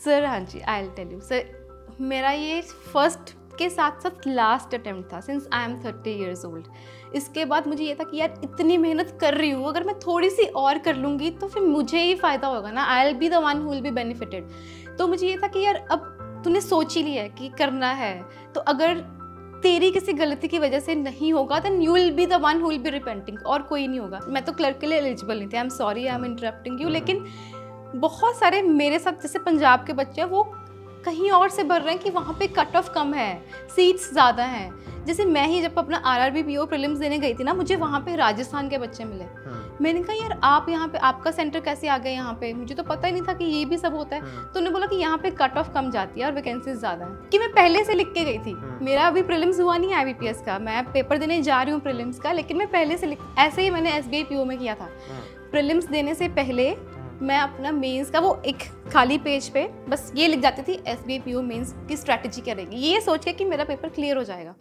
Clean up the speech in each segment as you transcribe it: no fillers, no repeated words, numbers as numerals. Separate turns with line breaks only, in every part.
Sir हाँ जी, I will tell you sir, मेरा ये फर्स्ट के साथ साथ लास्ट अटेम्प्ट था since I am 30 years old. इसके बाद मुझे ये था कि यार इतनी मेहनत कर रही हूँ, अगर मैं थोड़ी सी और कर लूँगी तो फिर मुझे ही फ़ायदा होगा ना, I will be the one who will be benefited. तो मुझे ये था कि यार अब तूने सोच ही लिया है कि करना है, तो अगर तेरी किसी गलती की वजह से नहीं होगा then you will be the one who will be repenting, और कोई नहीं होगा। मैं तो क्लर्क के लिए एलिजिबल नहीं थी, I am sorry I am interrupting you, लेकिन बहुत सारे मेरे साथ जैसे पंजाब के बच्चे हैं वो कहीं और से भर रहे हैं कि वहाँ पे कट ऑफ कम है, सीट्स ज़्यादा हैं। जैसे मैं ही जब अपना RRB PO प्रीलिम्स देने गई थी ना, मुझे वहाँ पे राजस्थान के बच्चे मिले। मैंने कहा यार आप यहाँ पे, आपका सेंटर कैसे आ गए यहाँ पे, मुझे तो पता ही नहीं था कि ये भी सब होता है। तो उन्होंने बोला कि यहाँ पे कट ऑफ कम जाती है और वैकेंसीज ज़्यादा है, कि मैं पहले से लिख के गई थी। मेरा अभी प्रीलिम्स हुआ नहीं है IBPS का, मैं पेपर देने जा रही हूँ प्रीलिम्स का, लेकिन मैं पहले से ऐसे ही मैंने SBI PO में किया था। प्रीलिम्स देने से पहले मैं अपना मेंस का वो एक खाली पेज पे बस ये लिख जाती थी SBI PO मेंस की स्ट्रैटेजी क्या रहेगी, ये सोच के कि मेरा पेपर क्लियर हो जाएगा।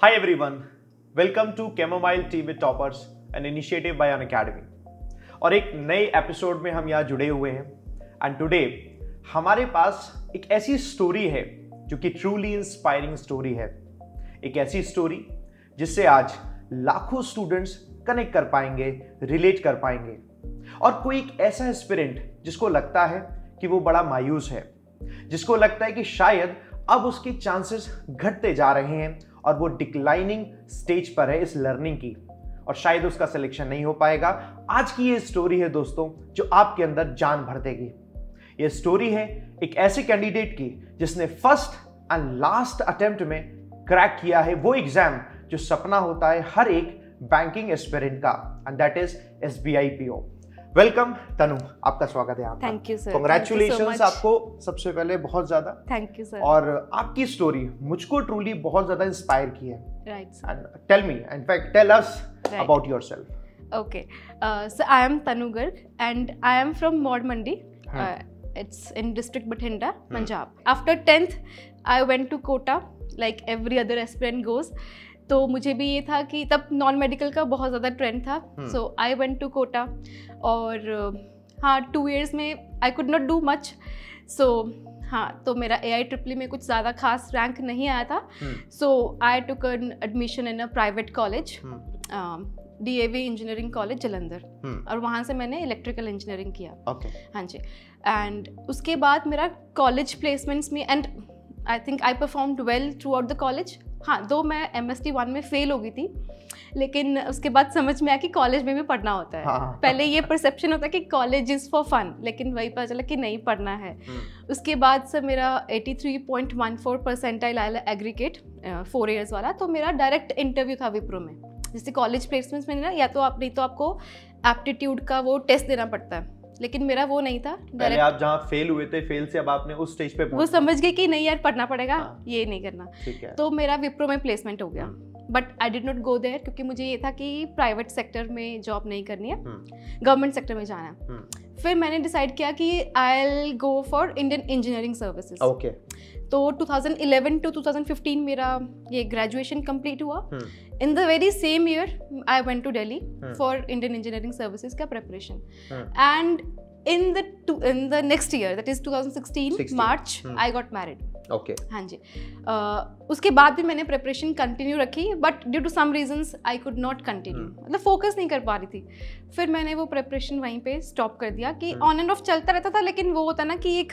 Hi everyone, welcome to Chamomile Tea with Toppers, an initiative by Unacademy। और एक नए एपिसोड में हम यहाँ जुड़े हुए हैं एंड टुडे हमारे पास एक ऐसी स्टोरी है जो कि ट्रूली इंस्पायरिंग स्टोरी है। एक ऐसी स्टोरी जिससे आज लाखों स्टूडेंट्स कनेक्ट कर पाएंगे, रिलेट कर पाएंगे। और कोई एक ऐसा एस्पिरेंट जिसको लगता है कि वो बड़ा मायूस है, जिसको लगता है कि शायद अब उसके चांसेस घटते जा रहे हैं और वो डिक्लाइनिंग स्टेज पर है इस लर्निंग की, और शायद उसका सिलेक्शन नहीं हो पाएगा। आज की ये स्टोरी है दोस्तों जो आपके अंदर जान भर देगी। ये स्टोरी है एक ऐसे कैंडिडेट की जिसने फर्स्ट एंड लास्ट अटेम्प्ट में क्रैक किया है वो एग्जाम जो सपना होता है हर एक बैंकिंग एस्पिरेंट का, and that is SBI PO। Welcome Tanu, आपका स्वागत है यहाँ।
थैंक यू सर,
कांग्रेचुलेशंस आपको सबसे पहले बहुत ज्यादा।
Thank you sir.
और आपकी स्टोरी मुझको ट्रूली बहुत ज्यादा इंस्पायर की है।
Right.
And tell me, in fact tell us about yourself.
Okay, so I am Tanu Garg and I am from Maud Mandi. It's in district Bathinda, Punjab. After 10th, I went to Kota like every other aspirant goes. तो मुझे भी ये था कि तब non medical का बहुत ज़्यादा ट्रेंड था, so I went to Kota. और हाँ 2 years में I could not do much, so हाँ तो मेरा AIEEE में कुछ ज़्यादा खास रैंक नहीं आया था, so I took an admission in a private college, DAV engineering college Jalandhar, और वहाँ से मैंने इलेक्ट्रिकल इंजीनियरिंग किया। हाँ जी। एंड उसके बाद मेरा कॉलेज प्लेसमेंट्स में, and I think I performed well through out the college. हाँ, दो मैं MST 1 में फेल हो गई थी, लेकिन उसके बाद समझ में आया कि कॉलेज में भी पढ़ना होता है। पहले ये परसेप्शन होता है कि कॉलेज इज़ फॉर फन, लेकिन वही पता चला कि नहीं पढ़ना है। उसके बाद से मेरा 83.14 परसेंटाइल आया एग्रीगेट 4 years वाला, तो मेरा डायरेक्ट इंटरव्यू था विप्रो में। जैसे कॉलेज प्लेसमेंट्स में ना, या तो आप नहीं तो आपको एप्टीट्यूड का वो टेस्ट देना पड़ता है, लेकिन मेरा वो नहीं था।
पहले आप जहाँ फेल हुए थे, फेल से अब आपने उस स्टेज पे
वो समझ गए कि नहीं यार पढ़ना पड़ेगा, ये नहीं करना।
ठीक है।
तो मेरा विप्रो में प्लेसमेंट हो गया, but I did not go there क्योंकि मुझे ये था कि प्राइवेट सेक्टर में जॉब नहीं करनी है, गवर्नमेंट सेक्टर में जाना है। फिर मैंने डिसाइड किया कि I will go for Indian engineering services.
Okay.
तो 2011 to 2015 मेरा ये ग्रेजुएशन कंप्लीट हुआ। In the very same year I went to Delhi for Indian engineering services का preparation, and in the next year, that is 2016 March, I got married.
Okay.
हाँ जी। उसके बाद भी मैंने प्रिपरेशन कंटिन्यू रखी, but due to some reasons I could not continue, मतलब focus नहीं कर पा रही थी। फिर मैंने वो प्रिपरेशन वहीं पे स्टॉप कर दिया कि ऑन एंड ऑफ चलता रहता था, लेकिन वो होता ना कि एक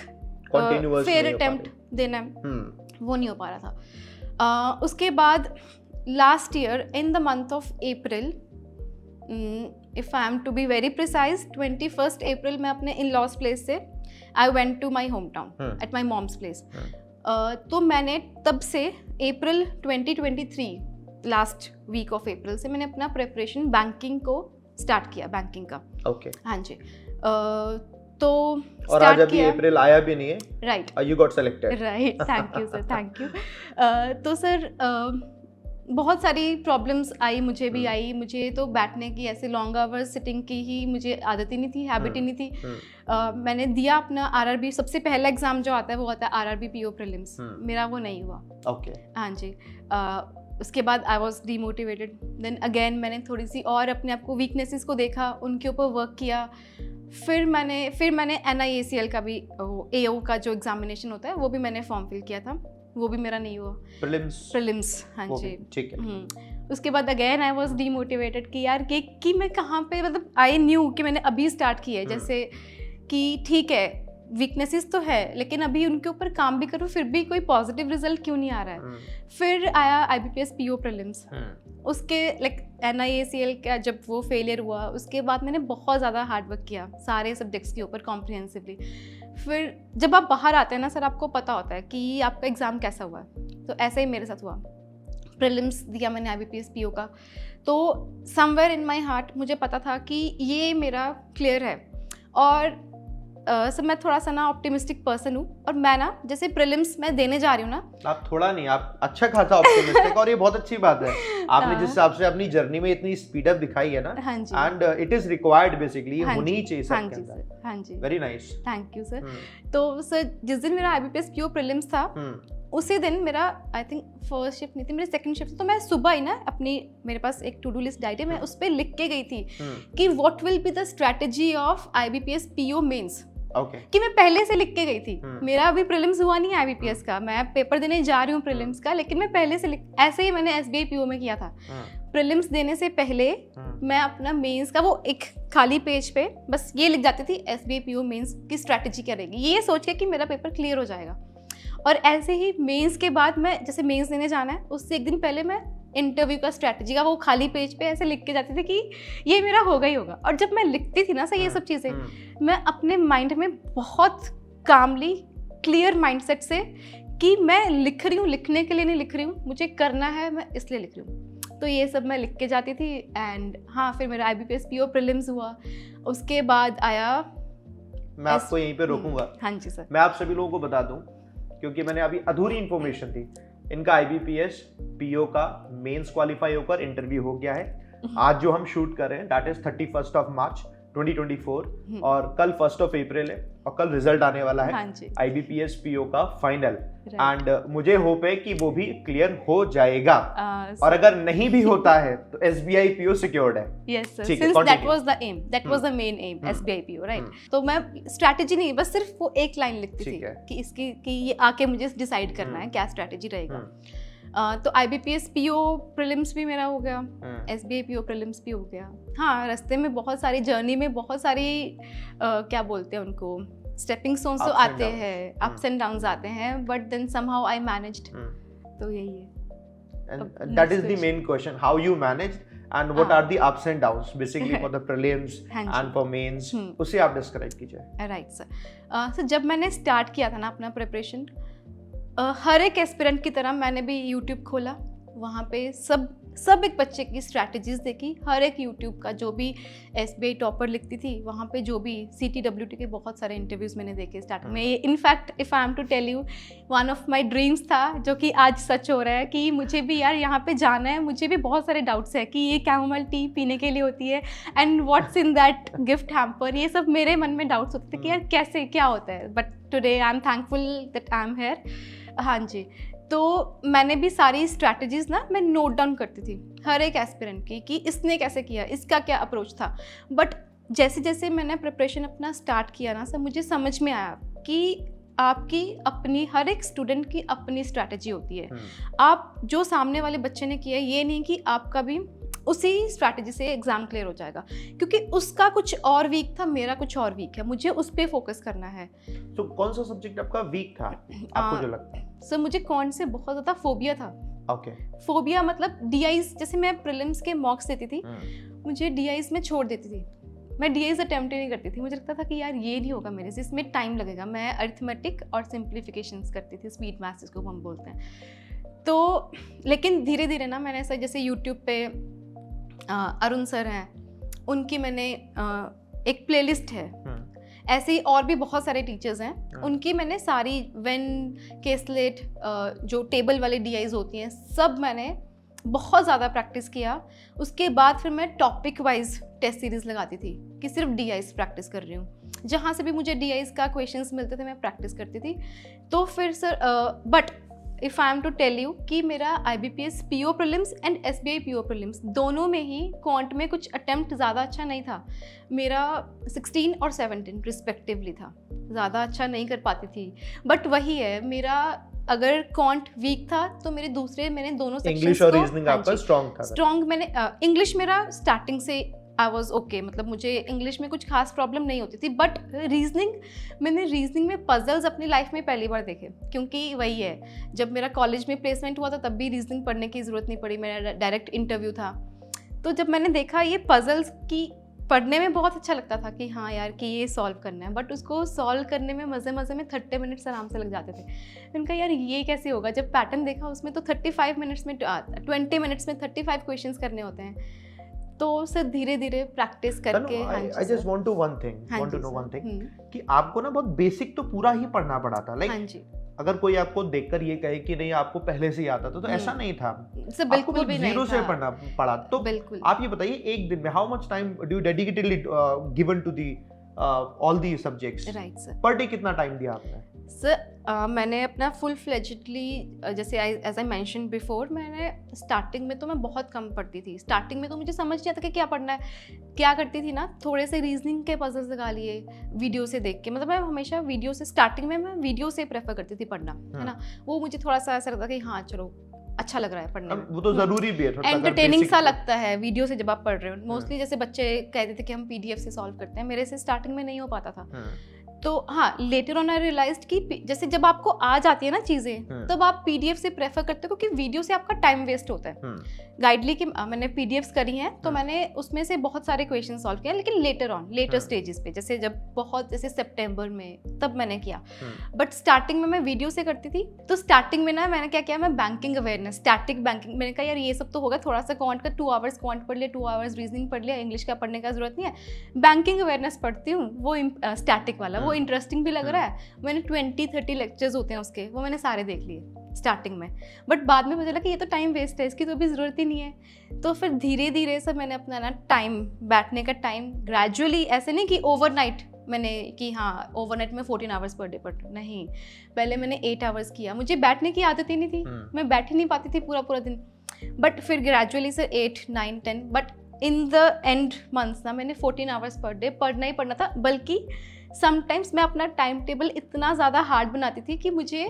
फेयर अटेम्प्ट देना वो नहीं हो पा रहा था। उसके बाद last year in the month of April, if I am to be very precise, 21st April मैं अपने in-laws place से I went to my hometown at my mom's place। तो मैंने तब से अप्रैल 2023 लास्ट वीक ऑफ अप्रैल से मैंने अपना प्रिपरेशन बैंकिंग को स्टार्ट किया, बैंकिंग का।
ओके।
हाँ जी। तो
और आज अभी अप्रैल आया भी नहीं है,
right,
you got selected,
right, thank you sir, thank you. तो सर बहुत सारी प्रॉब्लम्स आई, मुझे भी आई। मुझे तो बैठने की, ऐसे लॉन्ग आवर्स सिटिंग की ही मुझे आदत ही नहीं थी, हैबिट ही नहीं थी। मैंने दिया अपना आरआरबी, सबसे पहला एग्ज़ाम जो आता है वो होता है आरआरबी पीओ प्रीलिम्स। मेरा वो नहीं हुआ।
ओके।
हाँ जी। उसके बाद I was demotivated. Then again मैंने थोड़ी सी और अपने आप को वीकनेसेस को देखा, उनके ऊपर वर्क किया। फिर मैंने NIACL का भी, AO का जो एग्जामिनेशन होता है वो भी मैंने फॉर्म फिल किया था, वो भी मेरा नहीं हुआ। प्रीलिम्स हाँ जी,
ठीक है।
उसके बाद अगेन आई वॉज डीमोटिवेटेड कि यार कि मैं कहाँ पे, मतलब आई न्यू कि मैंने अभी स्टार्ट किया है, जैसे कि ठीक है वीकनेसेस तो है लेकिन अभी उनके ऊपर काम भी करूँ, फिर भी कोई पॉजिटिव रिजल्ट क्यों नहीं आ रहा है। फिर आया IBPS PO प्रीलिम्स, उसके लाइक NIACL का जब वो फेलियर हुआ, उसके बाद मैंने बहुत ज़्यादा हार्ड वर्क किया सारे सब्जेक्ट्स के ऊपर कॉम्प्रिहेंसिवली। फिर जब आप बाहर आते हैं ना सर, आपको पता होता है कि आपका एग्ज़ाम कैसा हुआ है, तो ऐसा ही मेरे साथ हुआ। प्रीलिम्स दिया मैंने IBPS PO का, तो समवेयर इन माई हार्ट मुझे पता था कि ये मेरा क्लियर है। और सर मैं थोड़ा सा ना ऑप्टिमिस्टिक पर्सन हूँ, और मैं ना जैसे प्रीलिम्स मैं देने जा रही हूँ ना,
आप थोड़ा नहीं, आप अच्छा खासा ऑप्टिमिस्टिक, और ये बहुत अच्छी बात है। आपने जिस हिसाब से अपनी जर्नी में इतनी स्पीड अप दिखाई है ना, and it is required basically, ये होनी ही चाहिए सबके अंदर।
हाँ जी,
very nice,
thank you sir. तो सर जिस दिन मेरा IBPS PO प्रीलिम्स था, उसी दिन मेरा आई थिंक फर्स्ट शिफ्ट नहीं थी, मेरी सेकंड शिफ्ट थी। तो मैं सुबह ही ना अपनी, मेरे पास एक टू डू लिस्ट डायरी है, मैं उस पर लिख के गई थी कि what will be the strategy of IBPS PO mains. कि मैं पहले से लिख के गई थी। मेरा अभी प्रीलिम्स हुआ नहीं है IBPS का, मैं पेपर देने जा रही हूँ प्रीलिम्स का, लेकिन मैं पहले से ऐसे ही मैंने SBI PO में किया था। प्रीलिम्स देने से पहले मैं अपना मेंस का वो एक खाली पेज पे बस ये लिख जाती थी, SBI PO मेंस की स्ट्रैटेजी क्या रहेगी, ये सोच के कि मेरा पेपर क्लियर हो जाएगा। और ऐसे ही मेंस के बाद मैं, जैसे मेंस देने जाना है उससे एक दिन पहले मैं इंटरव्यू का स्ट्रैटेजी का वो खाली पेज पे ऐसे लिख के जाती थी कि ये मेरा होगा ही होगा। और जब मैं लिखती थी ना सर ये सब चीज़ें, मैं अपने माइंड में बहुत कामली, क्लियर माइंडसेट से कि मैं लिख रही हूँ, लिखने के लिए नहीं लिख रही हूँ, मुझे करना है, मैं इसलिए लिख रही हूँ। तो ये सब मैं लिख के जाती थी। एंड हाँ, फिर मेरा IBPS PO प्रीलिम्स हुआ, उसके बाद आया,
मैं आपको यहीं पे रोकूंगा।
हाँ जी सर।
मैं आप सभी लोगों को बता दूं, क्योंकि मैंने अभी अधूरी इंफॉर्मेशन थी, इनका IBPS PO का मेंस क्वालिफाई होकर इंटरव्यू हो गया है। आज जो हम शूट कर रहे हैं दैट इज 31 ऑफ मार्च 2024, और कल 1 अप्रैल है, और कल रिजल्ट आने वाला है IBPS PO का फाइनल। एंड मुझे होप है कि वो भी क्लियर हो जाएगा, और अगर नहीं भी होता है तो SBI PO सिक्योर्ड है।
Yes sir, since that was the aim, that was the main aim, SBI PO, right. तो मैं स्ट्रैटेजी नहीं, बस सिर्फ वो एक लाइन लिखती थी कि इसकी, कि ये आके मुझे डिसाइड करना है क्या स्ट्रैटेजी रहेगा। तो IBPS PO प्रीलिम्स भी मेरा हो गया, SBI PO प्रीलिम्स भी हो गया। हाँ, रास्ते में बहुत सारी, जर्नी में बहुत सारी क्या बोलते हैं उनको, स्टेपिंग स्टोन्स तो आते हैं, अप्स एंड डाउन्स आते हैं, but then somehow I managed. तो यही है,
and that is the main question, how you managed and what are the ups and downs basically for the prelims and for mains, उसे आप describe कीजिए।
Right sir. Sir जब मैंने start किया था ना अपना प्रिपरेशन, हर एक एस्पिरेंट की तरह मैंने भी यूट्यूब खोला, वहाँ पे सब एक बच्चे की स्ट्रैटेजीज देखी। हर एक यूट्यूब का जो भी SBI टॉपर लिखती थी, वहाँ पे जो भी CTWT के बहुत सारे इंटरव्यूज़ मैंने देखे स्टार्ट में। In fact if I am to tell you, one of my dreams था जो कि आज सच हो रहा है, कि मुझे भी यार यहाँ पे जाना है। मुझे भी बहुत सारे डाउट्स है कि ये कैमोमाइल टी पीने के लिए होती है, and what's in that gift hamper, ये सब मेरे मन में डाउट्स होते थे कि यार कैसे क्या होता है। But today I am thankful that I am here. हाँ जी, तो मैंने भी सारी स्ट्रैटेजीज ना मैं नोट डाउन करती थी हर एक एस्पिरेंट की, कि इसने कैसे किया, इसका क्या अप्रोच था। बट जैसे जैसे मैंने प्रिपरेशन अपना स्टार्ट किया ना सर, मुझे समझ में आया कि आपकी अपनी, हर एक स्टूडेंट की अपनी स्ट्रैटेजी होती है। आप जो सामने वाले बच्चे ने किया, ये नहीं कि आपका भी उसी स्ट्रैटेजी से एग्जाम क्लियर हो जाएगा, क्योंकि उसका कुछ और वीक था, मेरा कुछ और वीक है, मुझे उस पर फोकस करना है।
तो कौन सा सब्जेक्ट आपका वीक था, आपको जो लगता है?
सर मुझे कौन से बहुत ज़्यादा फोबिया था।
ओके।
फोबिया मतलब DIs, जैसे मैं प्रीलिम्स के मॉक्स देती थी, मुझे DIs में छोड़ देती थी, मैं DIs अटेम्प्ट ही नहीं करती थी। मुझे लगता था कि यार ये नहीं होगा मेरे से, इसमें टाइम लगेगा। मैं अरिथमेटिक और सिंप्लीफिकेशंस करती थी, स्पीड मैथ्स जिसको हम बोलते हैं। तो लेकिन धीरे धीरे ना मैंने ऐसा, जैसे यूट्यूब पे अरुण सर हैं, उनकी मैंने एक प्लेलिस्ट है, ऐसे ही और भी बहुत सारे टीचर्स हैं, उनकी मैंने सारी वेन, केसलेट, जो टेबल वाले DIs होती हैं, सब मैंने बहुत ज़्यादा प्रैक्टिस किया। उसके बाद फिर मैं टॉपिक वाइज टेस्ट सीरीज लगाती थी कि सिर्फ DIs प्रैक्टिस कर रही हूँ। जहाँ से भी मुझे DIs का क्वेश्चंस मिलते थे मैं प्रैक्टिस करती थी। तो फिर sir but if I am to tell you कि मेरा IBPS PO prelims and SBI PO prelims दोनों में ही क्वांट में कुछ अटेम्प्ट ज़्यादा अच्छा नहीं था। मेरा 16 और 17 रिस्पेक्टिवली था, ज़्यादा अच्छा नहीं कर पाती थी। बट वही है, मेरा अगर क्वांट वीक था तो मेरे मैंने दोनों सेक्शंस को,
इंग्लिश और रीजनिंग आपका
स्ट्रॉन्ग मैंने इंग्लिश मेरा स्टार्टिंग से आई वॉज ओके, मतलब मुझे इंग्लिश में कुछ खास प्रॉब्लम नहीं होती थी। बट मैंने रीजनिंग में पजल्स अपनी लाइफ में पहली बार देखे, क्योंकि वही है, जब मेरा कॉलेज में प्लेसमेंट हुआ था तब भी रीजनिंग पढ़ने की ज़रूरत नहीं पड़ी, मेरा डायरेक्ट इंटरव्यू था। तो जब मैंने देखा ये पजल्स की पढ़ने में बहुत अच्छा लगता था कि हाँ यार कि ये सॉल्व करना है, बट उसको सॉल्व करने में मज़े में 30 मिनट्स आराम से लग जाते थे। मैंने कहा यार ये कैसे होगा, जब पैटर्न देखा उसमें तो 35 मिनट्स में 20 मिनट्स में 35 क्वेश्चंस करने होते हैं। तो सर धीरे धीरे प्रैक्टिस करके
I just want to know one thing कि आपको ना बहुत बेसिक तो पूरा ही पढ़ना पड़ा था। लाइक
हाँ जी,
अगर कोई आपको देखकर ये कहे कि नहीं आपको पहले से ही आता था, तो ऐसा नहीं था,
बिल्कुल
आपको
भी
जीरो से पढ़ना पड़ा। तो
बिल्कुल
आप ये बताइए एक दिन में how much time do you dedicatedly given to the all the subjects?
Right sir.
Per day कितना टाइम दिया आपने?
सर मैंने अपना फुल फ्लेजेडली, जैसे एज आई मेंशन बिफोर, मैंने स्टार्टिंग में तो मैं बहुत कम पढ़ती थी। स्टार्टिंग में तो मुझे समझ नहीं आता कि क्या पढ़ना है। क्या करती थी ना, थोड़े से रीजनिंग के पजल्स लगा लिए वीडियो से देख के। मतलब मैं हमेशा वीडियो से, स्टार्टिंग में मैं वीडियो से प्रेफर करती थी पढ़ना, है ना। वो मुझे थोड़ा सा ऐसा लगता कि हाँ चलो अच्छा लग रहा है पढ़ने में,
वो तो जरूरी भी है, थोड़ा
एंटरटेनिंग सा लगता है वीडियो से जब आप पढ़ रहे हो। मोस्टली जैसे बच्चे कहते थे कि हम PDF से सॉल्व करते हैं, मेरे से स्टार्टिंग में नहीं हो पाता था। तो हाँ, लेटर ऑन आई रियलाइज्ड कि जैसे जब आपको आ जाती है ना चीज़ें, तब आप PDF से प्रेफर करते हो, क्योंकि वीडियो से आपका टाइम वेस्ट होता है। गाइडली की मैंने PDFs करी हैं, तो मैंने उसमें से बहुत सारे क्वेश्चन सॉल्व किया, लेकिन लेटर स्टेजेस पे, जैसे जब बहुत जैसे सितंबर में तब मैंने किया। बट स्टार्टिंग में मैं वीडियो से करती थी। तो स्टार्टिंग में ना मैंने क्या किया, मैं बैंकिंग अवेयरनेस, स्टैटिक बैंकिंग, मैंने कहा यार ये सब तो होगा, थोड़ा सा क्वांट का 2 आवर्स क्वांट पढ़ लिया, 2 आवर्स रीजनिंग पढ़ लिया, इंग्लिश का पढ़ने का जरूरत नहीं है। बैंकिंग अवेयरनेस पढ़ती हूँ, वो स्टैटिक वाला, वो इंटरेस्टिंग भी लग रहा है। मैंने 20-30 लेक्चर्स होते हैं उसके, वो मैंने सारे देख लिए स्टार्टिंग में। बट बाद में मुझे लगा कि ये तो टाइम वेस्ट है, इसकी तो अभी ज़रूरत ही नहीं है। तो फिर धीरे धीरे से मैंने अपना ना टाइम, बैठने का टाइम ग्रेजुअली, ऐसे नहीं कि ओवरनाइट मैंने कि हाँ ओवरनाइट में 14 आवर्स पर डे पढ़, नहीं। पहले मैंने 8 आवर्स किया, मुझे बैठने की आदत ही नहीं थी, मैं बैठ ही नहीं पाती थी पूरा दिन। बट फिर ग्रेजुअली से 8, 9, 10, but in the end months ना मैंने 14 आवर्स पर डे पढ़ना ही पढ़ना था। बल्कि समटाइम्स मैं अपना टाइम टेबल इतना ज़्यादा हार्ड बनाती थी कि मुझे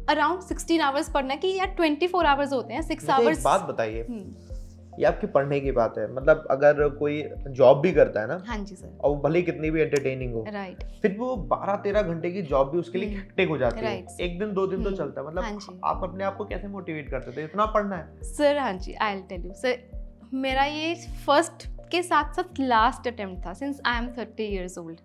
अराउंड 16 आवर्स पढ़ना है, कि यार 24 आवर्स होते हैं, 6 आवर्स।
बात बताइए, ये आपकी पढ़ने की बात है, मतलब अगर कोई जॉब भी करता है ना,
हाँ जी सर,
और भले कितनी भी एंटरटेनिंग हो,
राइट,
फिर वो 12-13 घंटे की जॉब भी उसके लिए हेक्टिक हो जाती है। एक दिन 2 दिन तो चलता है, मतलब आप अपने आप को कैसे मोटिवेट करते थे, इतना पढ़ना है?
सर हाँ जी, I will tell you sir, मेरा ये फर्स्ट के साथ साथ लास्ट अटेम्प्ट था, since I am 30 years old।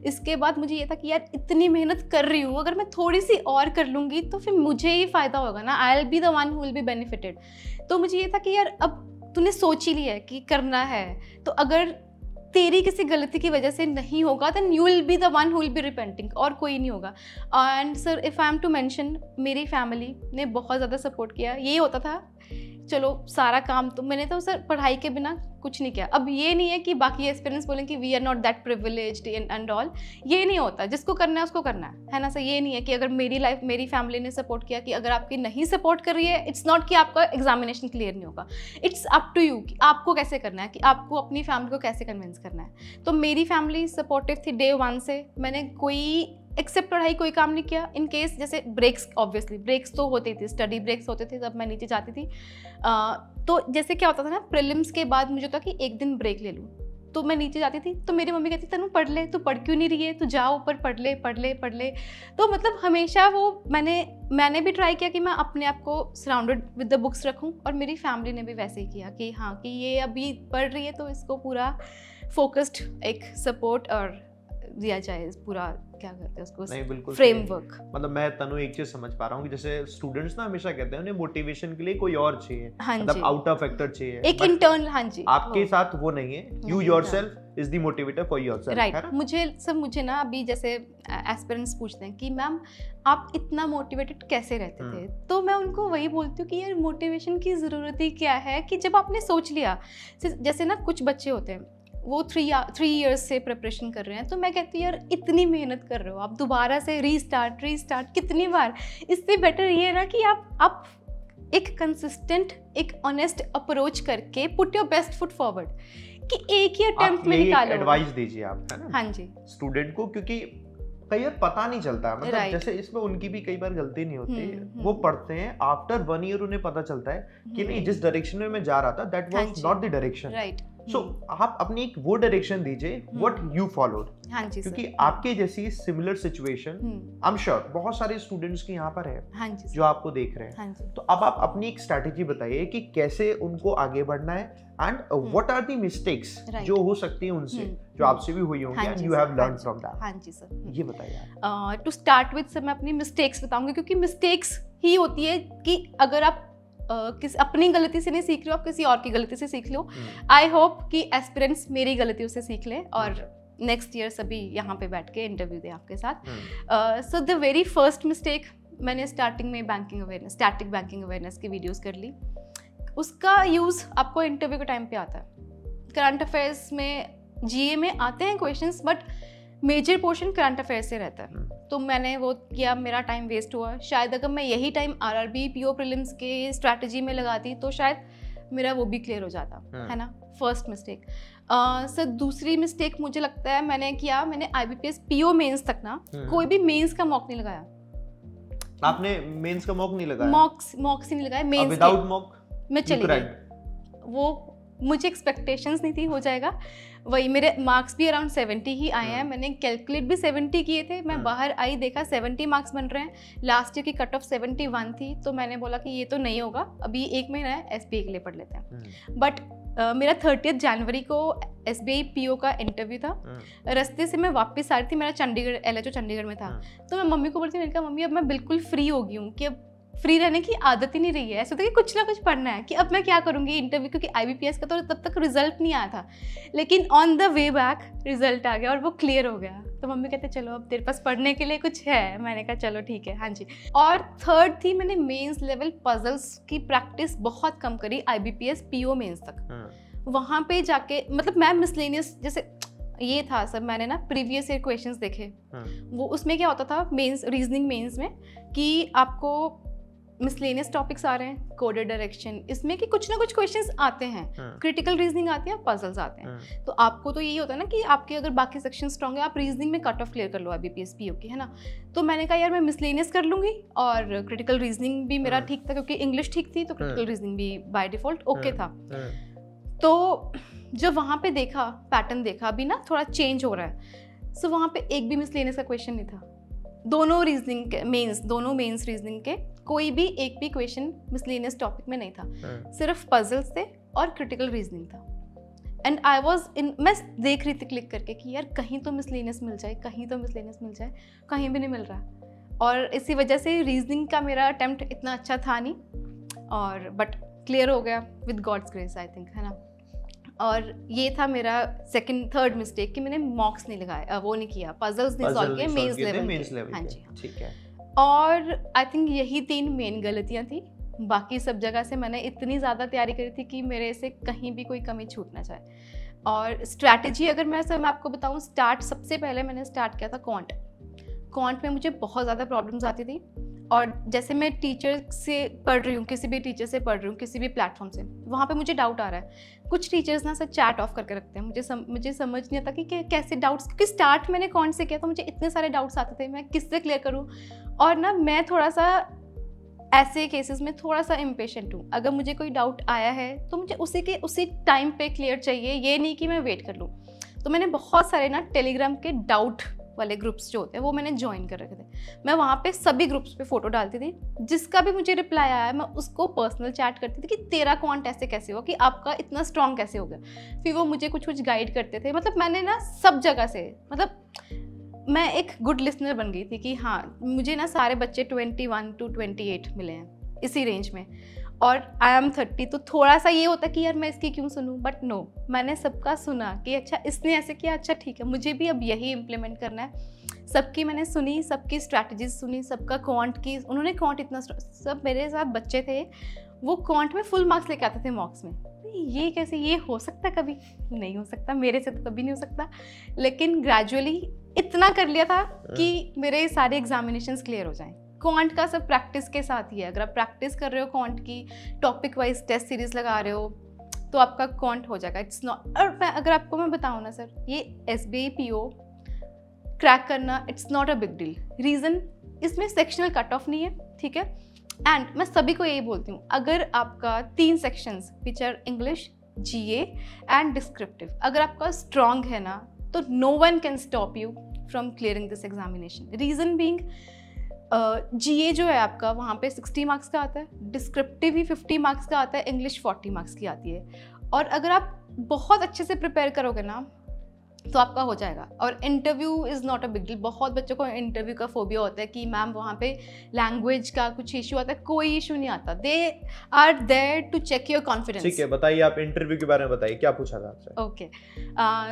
इसके बाद मुझे ये था कि यार इतनी मेहनत कर रही हूँ, अगर मैं थोड़ी सी और कर लूँगी तो फिर मुझे ही फ़ायदा होगा ना, I will be the one who will be benefited. तो मुझे ये था कि यार अब तूने सोच ही लिया है कि करना है, तो अगर तेरी किसी गलती की वजह से नहीं होगा, then you will be the one who will be repenting, और कोई नहीं होगा। And sir if I am to mention, मेरी फैमिली ने बहुत ज़्यादा सपोर्ट किया। ये होता था चलो सारा काम तो मैंने तो सर पढ़ाई के बिना कुछ नहीं किया। अब ये नहीं है कि बाकी एस्पिरेंट्स बोलें कि we are not that privileged and all, ये नहीं होता। जिसको करना है उसको करना है ना सर। ये नहीं है कि अगर मेरी फैमिली ने सपोर्ट किया, कि अगर आपकी नहीं सपोर्ट कर रही है, इट्स नॉट कि आपका एग्जामिनेशन क्लियर नहीं होगा, इट्स अप टू यू कि आपको कैसे करना है, कि आपको अपनी फैमिली को कैसे कन्विंस करना है। तो मेरी फैमिली सपोर्टिव थी डे 1 से। मैंने कोई एक्सेप्ट पढ़ाई कोई काम नहीं किया। इन केस जैसे ब्रेक्स, ऑब्वियसली ब्रेक्स तो होती थी, स्टडी ब्रेक्स होते थे, तब मैं नीचे जाती थी। तो जैसे क्या होता था ना, प्रीलिम्स के बाद मुझे था कि एक दिन ब्रेक ले लूँ, तो मैं नीचे जाती थी, तो मेरी मम्मी कहती तनु पढ़ ले, तू पढ़ क्यों नहीं रही है, तू जा ऊपर पढ़ ले। तो मतलब हमेशा वो मैंने भी ट्राई किया कि मैं अपने आप को सराउंडेड विद द बुक्स रखूँ, और मेरी फैमिली ने भी वैसे ही किया कि हाँ कि ये अभी पढ़ रही है तो इसको पूरा फोकस्ड एक सपोर्ट और दिया जाए, पूरा क्या कहते हैं उसको,
नहीं बिल्कुल
फ्रेमवर्क।
मतलब मैं तनु एक चीज समझ पा रहा हूँ कि जैसे स्टूडेंट्स ना हमेशा कहते हैं उन्हें मोटिवेशन के लिए कोई और चाहिए,
हाँ
मतलब आउटर फैक्टर चाहिए,
एक इंटर्नल। हाँ जी,
आपके साथ वो नहीं है, you yourself is the motivator for yourself, है ना?
मुझे ना अभी जैसे एस्पिरेंट्स पूछते हैं कि मैम आप इतना मोटिवेटेड कैसे रहते थे, तो मैं उनको वही बोलती हूँ कि यार मोटिवेशन की ज़रूरत ही क्या है कि जब आपने सोच लिया, जैसे ना कुछ बच्चे होते हैं वो 3 इयर्स से प्रिपरेशन कर रहे हैं, तो मैं कहती हूँ यार इतनी मेहनत कर रहे हो आप, दोबारा से रीस्टार्ट कितनी बार, इससे बेटर ये है ना कि आप एक कंसिस्टेंट, एक ऑनेस्ट अप्रोच करके put your best foot forward, कि एक ही अटेम्प्ट में निकालो।
एडवाइस दीजिए आप, है ना?
हाँ जी,
स्टूडेंट को, क्योंकि कई बार पता नहीं चलता, मतलब जैसे इसमें उनकी भी कई बार गलती नहीं होती, वो पढ़ते हैं, आफ्टर 1 ईयर उन्हें पता चलता है कि नहीं, जिस डायरेक्शन में मैं जा रहा था that was not the direction,
right.
So आप अपनी एक वो डायरेक्शन दीजिए व्हाट यू फॉलोड।
हाँ जी,
क्योंकि आपके जैसी similar situation I am sure बहुत सारे स्टूडेंट्स की यहाँ पर है। हाँ जी, जो आपको देख रहे हैं। हाँ जी। तो अब आप अपनी एक स्ट्रैटेजी बताइए कि कैसे उनको आगे बढ़ना है and what are the mistakes जो हो सकती है उनसे, जो आपसे भी हुई होंगी and you have learn from that.
हाँ जी सर,
ये बताइए।
टू स्टार्ट विद सर मैं अपनी मिस्टेक्स बताऊंगी, क्योंकि मिस्टेक्स ही होती है कि अगर आप अपनी गलती से नहीं सीख रहे हो, आप किसी और की गलती से सीख लो। आई होप कि एस्पिरेंट्स मेरी गलतियों से सीख लें और नेक्स्ट ईयर सभी यहाँ पे बैठ के इंटरव्यू दें आपके साथ। So the very first mistake, मैंने स्टार्टिंग में स्टैटिक बैंकिंग अवेयरनेस की वीडियोस कर ली। उसका यूज़ आपको इंटरव्यू के टाइम पे आता है। करंट अफेयर्स में, जीए में आते हैं questions, but major portion current affair से रहता है। तो मैंने वो किया, मेरा टाइम वेस्ट हुआ। शायद अगर मैं यही टाइम आरआरबी पीओ प्रीलिम्स के स्ट्रैटेजी में लगाती तो शायद मेरा वो भी क्लियर हो जाता, है ना। First mistake. सर दूसरी मिस्टेक मुझे लगता है मैंने आईबीपीएस पीओ मेंस तक ना कोई भी मेंस का मॉक नहीं लगाया।
आपने मेंस का मॉक नहीं लगाया?
मॉक्स ही नहीं लगाया। मेंस
विदाउट मॉक
मैं चली गई। वो मुझे एक्सपेक्टेशंस नहीं थी हो जाएगा, वही मेरे मार्क्स भी अराउंड 70 ही आए हैं। मैंने कैलकुलेट भी 70 किए थे। मैं बाहर आई, देखा 70 मार्क्स बन रहे हैं। लास्ट ईयर की कट ऑफ 71 थी, तो मैंने बोला कि ये तो नहीं होगा, अभी 1 महीना है, एसबीआई के लिए पढ़ लेते हैं। बट मेरा 30 जनवरी को एसबीआई पीओ का इंटरव्यू था। रास्ते से मैं वापस आ रही थी, मेरा चंडीगढ़ एलएचओ चंडीगढ़ में था। तो मैं मम्मी को बोलती, मैंने कहा मम्मी अब मैं बिल्कुल फ्री हो गई हूँ, कि अब फ्री रहने की आदत ही नहीं रही है। ऐसा था कि कुछ ना कुछ पढ़ना है, कि अब मैं क्या करूँगी इंटरव्यू, क्योंकि आईबीपीएस का तो तब तक रिजल्ट नहीं आया था। लेकिन on the way back result आ गया और वो क्लियर हो गया। तो मम्मी कहते चलो अब तेरे पास पढ़ने के लिए कुछ है। मैंने कहा चलो ठीक है। हाँ जी। और थर्ड थी, मैंने मेंस लेवल पजल्स की प्रैक्टिस बहुत कम करी आईबीपीएस पीओ मेंस तक। वहाँ पे जाके मतलब मैं मिसलेनियस, जैसे ये था सर, मैंने ना प्रीवियस ईयर क्वेश्चंस देखे। वो उसमें क्या होता था मेंस, रीजनिंग मेंस में, कि आपको मिसलेनियस टॉपिक्स आ रहे हैं, कोडेड डायरेक्शन, इसमें कि कुछ ना कुछ क्वेश्चंस आते हैं, क्रिटिकल रीजनिंग आती है, पजल्स आते हैं। तो आपको तो यही होता है ना कि आपके अगर बाकी सेक्शन स्ट्रॉन्ग है, आप रीजनिंग में कट ऑफ क्लियर कर लो आईबीपीएस पीओ की, है ना। तो मैंने कहा यार मैं मिसलेनियस कर लूँगी और क्रिटिकल रीजनिंग भी मेरा ठीक था, क्योंकि इंग्लिश ठीक थी, तो क्रिटिकल रीजनिंग भी बाय डिफॉल्ट ओके था। तो जब वहाँ पे देखा, पैटर्न देखा, अभी ना थोड़ा चेंज हो रहा है। सो वहाँ पे एक भी मिसलेनियस का क्वेश्चन नहीं था। दोनों रीजनिंग के दोनों मेंस रीजनिंग के कोई भी एक भी क्वेश्चन मिसलेनियस टॉपिक में नहीं था। सिर्फ पजल्स थे और क्रिटिकल रीजनिंग था। एंड आई वाज इन, मैं देख रही थी क्लिक करके कि यार कहीं तो मिसलेनियस मिल जाए, कहीं तो मिसलेनियस मिल जाए, कहीं भी नहीं मिल रहा। और इसी वजह से रीजनिंग का मेरा अटेम्प्ट इतना अच्छा था नहीं, और बट क्लियर हो गया with God's grace I think, है ना। और ये था मेरा थर्ड मिस्टेक कि मैंने मॉक्स नहीं लगाया, वो नहीं किया, पजल्स नहीं सॉल्व किए मेंस लेवल। हाँ जी, ठीक है। और आई थिंक यही 3 मेन गलतियाँ थी। बाकी सब जगह से मैंने इतनी ज़्यादा तैयारी करी थी कि मेरे से कहीं भी कोई कमी छूट ना जाए। और स्ट्रैटेजी अगर मैं आपको बताऊँ, सबसे पहले मैंने स्टार्ट किया था क्वांट में मुझे बहुत ज़्यादा प्रॉब्लम्स आती थी। और जैसे मैं टीचर से पढ़ रही हूँ, किसी भी टीचर से पढ़ रही हूँ, किसी भी प्लेटफॉर्म से, वहाँ पे मुझे डाउट आ रहा है। कुछ टीचर्स ना सर चैट ऑफ करके रखते हैं। मुझे समझ नहीं आता कि कैसे डाउट्स, क्योंकि स्टार्ट मैंने कौन से किया तो मुझे इतने सारे डाउट्स आते थे, मैं किससे क्लियर करूँ। और ना मैं थोड़ा सा ऐसे केसेस में थोड़ा सा इम्पेशेंट हूँ। अगर मुझे कोई डाउट आया है तो मुझे उसी टाइम पे क्लियर चाहिए, ये नहीं कि मैं वेट कर लूँ। तो मैंने बहुत सारे ना टेलीग्राम के डाउट वाले ग्रुप्स जो होते हैं वो मैंने ज्वाइन कर रखे थे। मैं वहाँ पे सभी ग्रुप्स पे फोटो डालती थी, जिसका भी मुझे रिप्लाई आया मैं उसको पर्सनल चैट करती थी कि तेरा क्वांट ऐसे कैसे हुआ, कि आपका इतना स्ट्रॉन्ग कैसे हो गया। फिर वो मुझे कुछ गाइड करते थे। मतलब मैंने ना सब जगह से, मतलब मैं एक गुड लिसनर बन गई थी कि हाँ मुझे ना सारे बच्चे 21 to 28 मिले हैं, इसी रेंज में, और आई एम 30, तो थोड़ा सा ये होता है कि यार मैं इसकी क्यों सुनूं, बट नो, मैंने सबका सुना कि अच्छा इसने ऐसे किया, अच्छा ठीक है, मुझे भी अब यही इम्प्लीमेंट करना है। सबकी मैंने सुनी, सबकी स्ट्रैटेजीज सुनी, सबका क्वांट की, उन्होंने क्वांट इतना, सब मेरे साथ बच्चे थे वो क्वांट में फुल मार्क्स लेके आते थे मॉक्स में। ये कैसे, ये हो सकता है? कभी नहीं हो सकता, मेरे से तो कभी नहीं हो सकता। लेकिन ग्रेजुअली इतना कर लिया था कि मेरे सारे एग्जामिनेशंस क्लियर हो जाएं। क्वांट का सब प्रैक्टिस के साथ ही है। अगर आप प्रैक्टिस कर रहे हो क्वांट की, टॉपिक वाइज टेस्ट सीरीज लगा रहे हो, तो आपका क्वांट हो जाएगा। इट्स नॉट, और अगर आपको मैं बताऊँ ना सर, ये SBI PO क्रैक करना it's not a big deal. Reason, इसमें सेक्शनल कट ऑफ नहीं है, ठीक है। एंड मैं सभी को यही बोलती हूँ, अगर आपका 3 sections which are English, GA and descriptive, अगर आपका स्ट्रॉन्ग है ना, तो no one can stop you from clearing this examination. Reason being, GA जो है आपका, वहाँ पे 60 मार्क्स का आता है, डिस्क्रिप्टिव ही 50 मार्क्स का आता है, इंग्लिश 40 मार्क्स की आती है। और अगर आप बहुत अच्छे से प्रिपेयर करोगे ना, तो आपका हो जाएगा। और interview is not a big deal. बहुत बच्चों को इंटरव्यू का फोबिया होता है कि मैम वहाँ पे लैंग्वेज का कुछ इशू आता है, कोई इशू नहीं आता। They are there to check your confidence.
ठीक है, बताइए आप इंटरव्यू के बारे में बताइए, क्या पूछा था आपसे?
ओके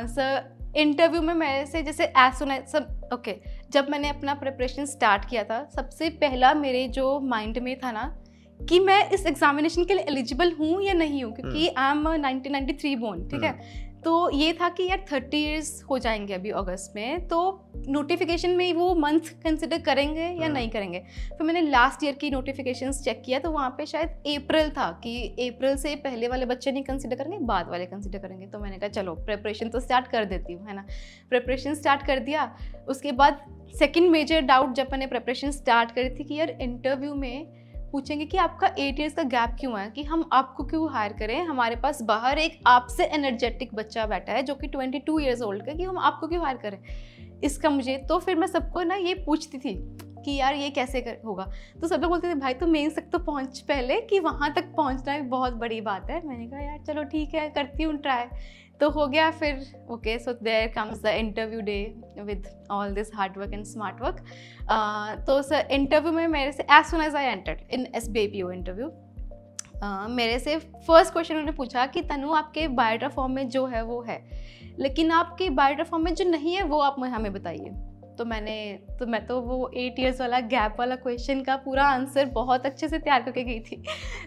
सर, इंटरव्यू में मेरे से जैसे एज सुन सब ओके, जब मैंने अपना प्रिपरेशन स्टार्ट किया था, सबसे पहला मेरे जो माइंड में था ना कि मैं इस एग्जामिनेशन के लिए एलिजिबल हूँ या नहीं हूँ, क्योंकि आई एम 1993 बोर्न, ठीक है। तो ये था कि यार 30 इयर्स हो जाएंगे अभी अगस्त में, तो नोटिफिकेशन में वो मंथ कंसिडर करेंगे या नहीं करेंगे। फिर मैंने लास्ट ईयर की नोटिफिकेशंस चेक किया, तो वहाँ पे शायद अप्रैल था कि अप्रैल से पहले वाले बच्चे नहीं कंसिडर करेंगे, बाद वाले कंसिडर करेंगे। तो मैंने कहा चलो प्रिपरेशन तो स्टार्ट कर देती हूँ, है ना। प्रिपरेशन स्टार्ट कर दिया। उसके बाद सेकेंड मेजर डाउट जब मैंने प्रिपरेशन स्टार्ट करी थी कि यार इंटरव्यू में पूछेंगे कि आपका 8 इयर्स का गैप क्यों है, कि हम आपको क्यों हायर करें, हमारे पास बाहर एक आपसे एनर्जेटिक बच्चा बैठा है जो कि 22 इयर्स ओल्ड का, कि हम आपको क्यों हायर करें। इसका मुझे तो फिर मैं सबको ना ये पूछती थी कि यार ये कैसे होगा। तो सब लोग बोलते थे भाई तो मेंस तक तो पहुंच पहले, कि वहाँ तक पहुँचना भी बहुत बड़ी बात है। मैंने कहा यार चलो ठीक है, करती हूँ ट्राई। तो हो गया फिर। Okay, so there comes the interview day with all this hard work and smart work. तो सर इंटरव्यू में मेरे से as soon as I entered in SBI PO interview, मेरे से फर्स्ट क्वेश्चन उन्होंने पूछा कि तनु आपके बायोडाटा फॉर्म में जो है वो है, लेकिन आपके बायोडाटा फॉर्म में जो नहीं है वो आप हमें बताइए। तो मैं तो वो 8 इयर्स वाला गैप वाला क्वेश्चन का पूरा आंसर बहुत अच्छे से तैयार करके गई थी।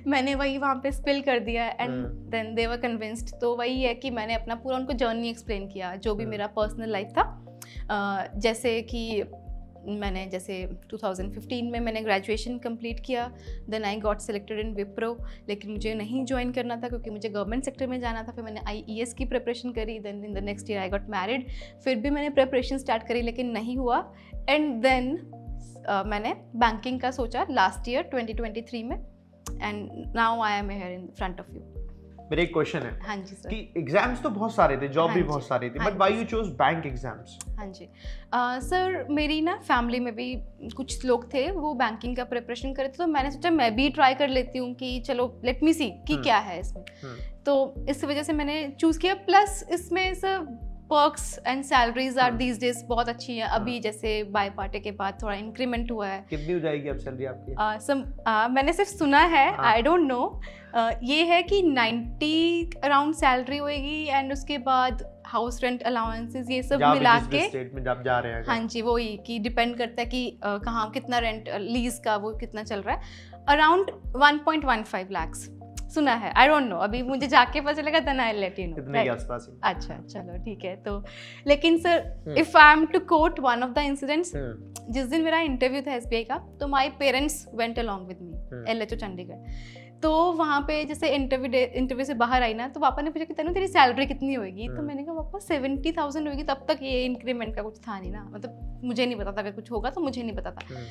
मैंने वही वहाँ पे स्पिल कर दिया and then they were convinced. तो वही है कि मैंने अपना पूरा उनको जर्नी एक्सप्लेन किया, जो भी मेरा पर्सनल लाइफ था। जैसे कि मैंने जैसे 2015 में मैंने ग्रेजुएशन कंप्लीट किया, then I got selected in Wipro, लेकिन मुझे नहीं ज्वाइन करना था क्योंकि मुझे गवर्नमेंट सेक्टर में जाना था। फिर मैंने IES की प्रिपरेशन करी, then in the next year I got married. फिर भी मैंने प्रिपरेशन स्टार्ट करी लेकिन नहीं हुआ। एंड देन मैंने बैंकिंग का सोचा लास्ट ईयर 2023 में, and now I am here in front of you.
मेरा एक क्वेश्चन है।
हाँ जी सर।
कि एग्जाम्स तो बहुत सारे थे, जॉब भी बहुत सारी थी, but why you chose bank exams?
हाँ जी सर, मेरी ना फैमिली में भी कुछ लोग थे वो बैंकिंग का प्रिपरेशन कर रहे थे, तो मैंने सोचा मैं भी ट्राई कर लेती हूँ कि चलो लेट मी सी कि क्या है इसमें। तो इस वजह से मैंने चूज़ किया। प्लस इसमें sir perks and salaries are these days बहुत अच्छी हैं। अभी जैसे बाय पार्टे के बाद थोड़ा इंक्रीमेंट हुआ है।
कितनी हो जाएगी अब सैलरी आपकी?
मैंने सिर्फ सुना है, आई डोंट नो। ये है कि 90 अराउंड सैलरी होएगी, एंड उसके बाद हाउस रेंट अलाउंसेस ये सब मिला के
स्टेट में जब जा रहे हैं।
हाँ जी, वो ही कि डिपेंड करता है कि कहाँ कितना रेंट लीज का वो कितना चल रहा है। अराउंड 1.15 lakhs सुना है, आई डोंट नो, अभी मुझे जाके पता चलेगा then I let you know.
कितने के आसपास?
अच्छा चलो ठीक है। तो लेकिन sir if I am to quote one of the incidents, जिस दिन मेरा इंटरव्यू था SBI का, तो my parents went along with me LHO Chandigarh. तो वहाँ पे जैसे इंटरव्यू से बाहर आई ना, तो पापा ने पूछा कि तनु तेरी सैलरी कितनी होगी? तो मैंने कहा पापा 70,000 होगी। तब तक ये इंक्रीमेंट का कुछ था नहीं ना, मतलब मुझे नहीं पता था अगर कुछ होगा, तो मुझे नहीं पता था।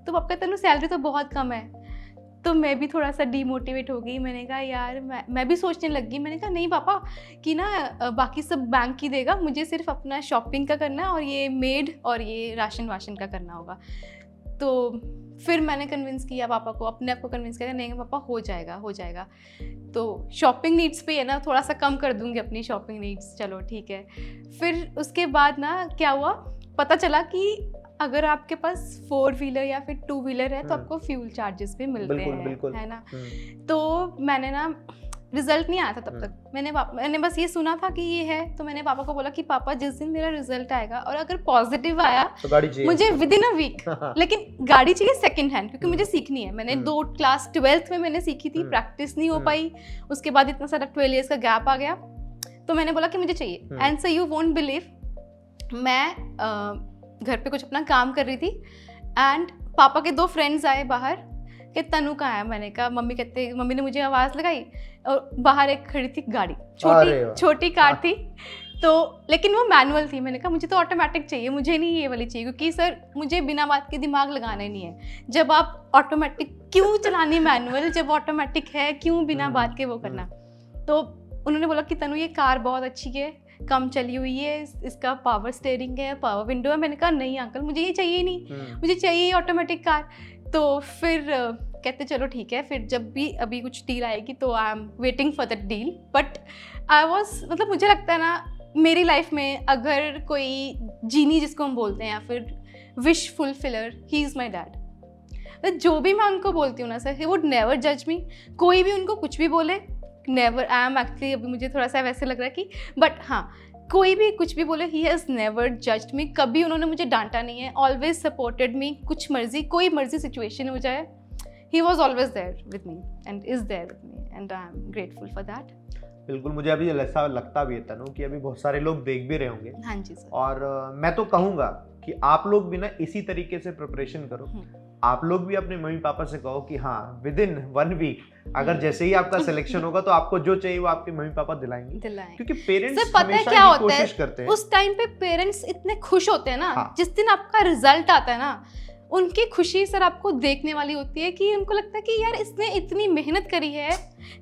तो पापा कहते तनु सैलरी तो बहुत कम है। तो मैं भी थोड़ा सा डीमोटिवेट हो गई। मैंने कहा यार मैं भी सोचने लग गई। मैंने कहा नहीं पापा कि ना बाकी सब बैंक ही देगा, मुझे सिर्फ अपना शॉपिंग का करना है और ये मेड और ये राशन वाशन का करना होगा। तो फिर मैंने कन्विंस किया पापा को, अपने आप को कन्विंस किया नहीं पापा हो जाएगा। तो शॉपिंग नीड्स पे है ना, थोड़ा सा कम कर दूंगी अपनी शॉपिंग नीड्स, चलो ठीक है। फिर उसके बाद ना क्या हुआ, पता चला कि अगर आपके पास 4 व्हीलर या फिर 2 व्हीलर है तो आपको फ्यूल चार्जेस भी मिलते हैं, है ना। तो मैंने ना, रिजल्ट नहीं आया था तब तक, मैंने बस ये सुना था कि ये है, तो मैंने पापा को बोला कि पापा जिस दिन मेरा रिजल्ट आएगा और अगर पॉजिटिव आया तो गाड़ी चाहिए मुझे विद इन अ वीक, लेकिन गाड़ी चाहिए सेकंड हैंड, क्योंकि मुझे सीखनी है। मैंने 2 क्लास 12th में मैंने सीखी थी, प्रैक्टिस नहीं हो पाई, उसके बाद इतना सारा 12 इयर्स का गैप आ गया, तो मैंने बोला कि मुझे चाहिए। And so you won't believe, मैं घर पे कुछ अपना काम कर रही थी एंड पापा के 2 फ्रेंड्स आए बाहर कि तनु कहाँ है। मैंने कहा, मम्मी ने मुझे आवाज़ लगाई और बाहर एक खड़ी थी गाड़ी, छोटी कार थी, तो लेकिन वो मैनुअल थी। मैंने कहा मुझे तो ऑटोमेटिक चाहिए, मुझे नहीं ये वाली चाहिए, क्योंकि सर मुझे बिना बात के दिमाग लगाना ही नहीं है। जब आप ऑटोमेटिक क्यों चलानी मैनुअल, जब ऑटोमेटिक है क्यों बिना बात के वो करना। तो उन्होंने बोला कि तनु ये कार बहुत अच्छी है, कम चली हुई है, इसका पावर स्टीयरिंग है, पावर विंडो है। मैंने कहा नहीं अंकल मुझे ये चाहिए नहीं, मुझे चाहिए ऑटोमेटिक कार। तो फिर कहते चलो ठीक है, फिर जब भी अभी कुछ डील आएगी तो I am waiting for that deal. But I was, मतलब मुझे लगता है ना मेरी लाइफ में अगर कोई जीनी जिसको हम बोलते हैं या फिर wish fulfiller, he is my dad. जो भी मैं उनको बोलती हूँ ना सर, ही वुड नेवर जज मी, कोई भी उनको कुछ भी बोले, नेवर। आई एम एक्चुअली, अभी मुझे थोड़ा सा वैसे लग रहा है कि, बट हाँ कोई भी कुछ भी बोले, ही हैज़ नेवर जज्ड मी, कभी उन्होंने मुझे डांटा नहीं है, ऑलवेज सपोर्टेड मी। कुछ मर्जी, कोई मर्जी सिचुएशन हो जाए, he was always there with me and is there with me and I am grateful for that.
बिल्कुल, मुझे अभी ऐसा लगता भी है तनु कि अभी बहुत सारे लोग देख भी रहे होंगे।
हाँ जी सर।
और मैं तो कहूँगा कि आप लोग भी ना इसी तरीके से प्रिपरेशन करो। आप लोग भी अपने मम्मी पापा से कहो कि हाँ विद इन 1 वीक अगर जैसे ही आपका सिलेक्शन होगा तो आपको जो चाहिए वो आपके मम्मी पापा दिलाएंगे, क्योंकि पेरेंट्स हमेशा क्या कोशिश करते हैं।
उस टाइम पे पेरेंट्स इतने खुश होते हैं ना, हाँ। जिस दिन आपका रिजल्ट आता है ना, उनकी खुशी सर आपको देखने वाली होती है कि उनको लगता है कि यार इसने इतनी मेहनत करी है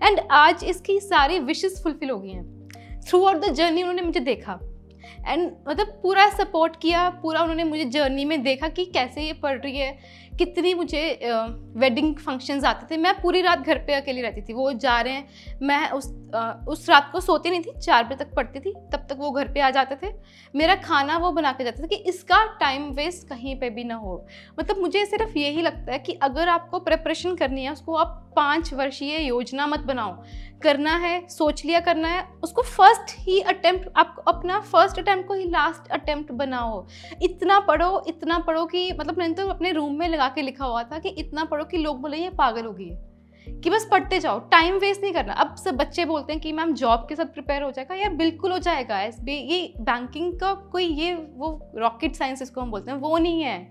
एंड आज इसकी सारी विशेस फुलफिल हो गई हैं। थ्रू आउट द जर्नी उन्होंने मुझे देखा एंड मतलब पूरा सपोर्ट किया, पूरा उन्होंने मुझे जर्नी में देखा कि कैसे ये पढ़ रही है, कितनी मुझे वेडिंग फंक्शंस आते थे, मैं पूरी रात घर पे अकेली रहती थी, वो जा रहे हैं, मैं उस रात को सोती नहीं थी, 4 बजे तक पढ़ती थी, तब तक वो घर पे आ जाते थे, मेरा खाना वो बना के जाते थे कि इसका टाइम वेस्ट कहीं पे भी ना हो। मतलब मुझे सिर्फ यही लगता है कि अगर आपको प्रिपरेशन करनी है, उसको आप 5 वर्षीय योजना मत बनाओ, करना है, सोच लिया करना है, उसको फर्स्ट ही अटेम्प्ट, आप अपना फर्स्ट अटेम्प्ट को ही लास्ट अटेम्प्ट बनाओ। इतना पढ़ो कि मतलब मैंने तो अपने रूम में लगा के लिखा हुआ था कि इतना पढ़ो कि लोग बोले ये पागल हो गई है, कि बस पढ़ते जाओ, टाइम वेस्ट नहीं करना। अब सब बच्चे बोलते हैं कि मैम जॉब के साथ प्रिपेयर हो जाएगा, यार बिल्कुल हो जाएगा। ये बैंकिंग का कोई ये वो रॉकेट साइंस इसको हम बोलते हैं, वो नहीं है।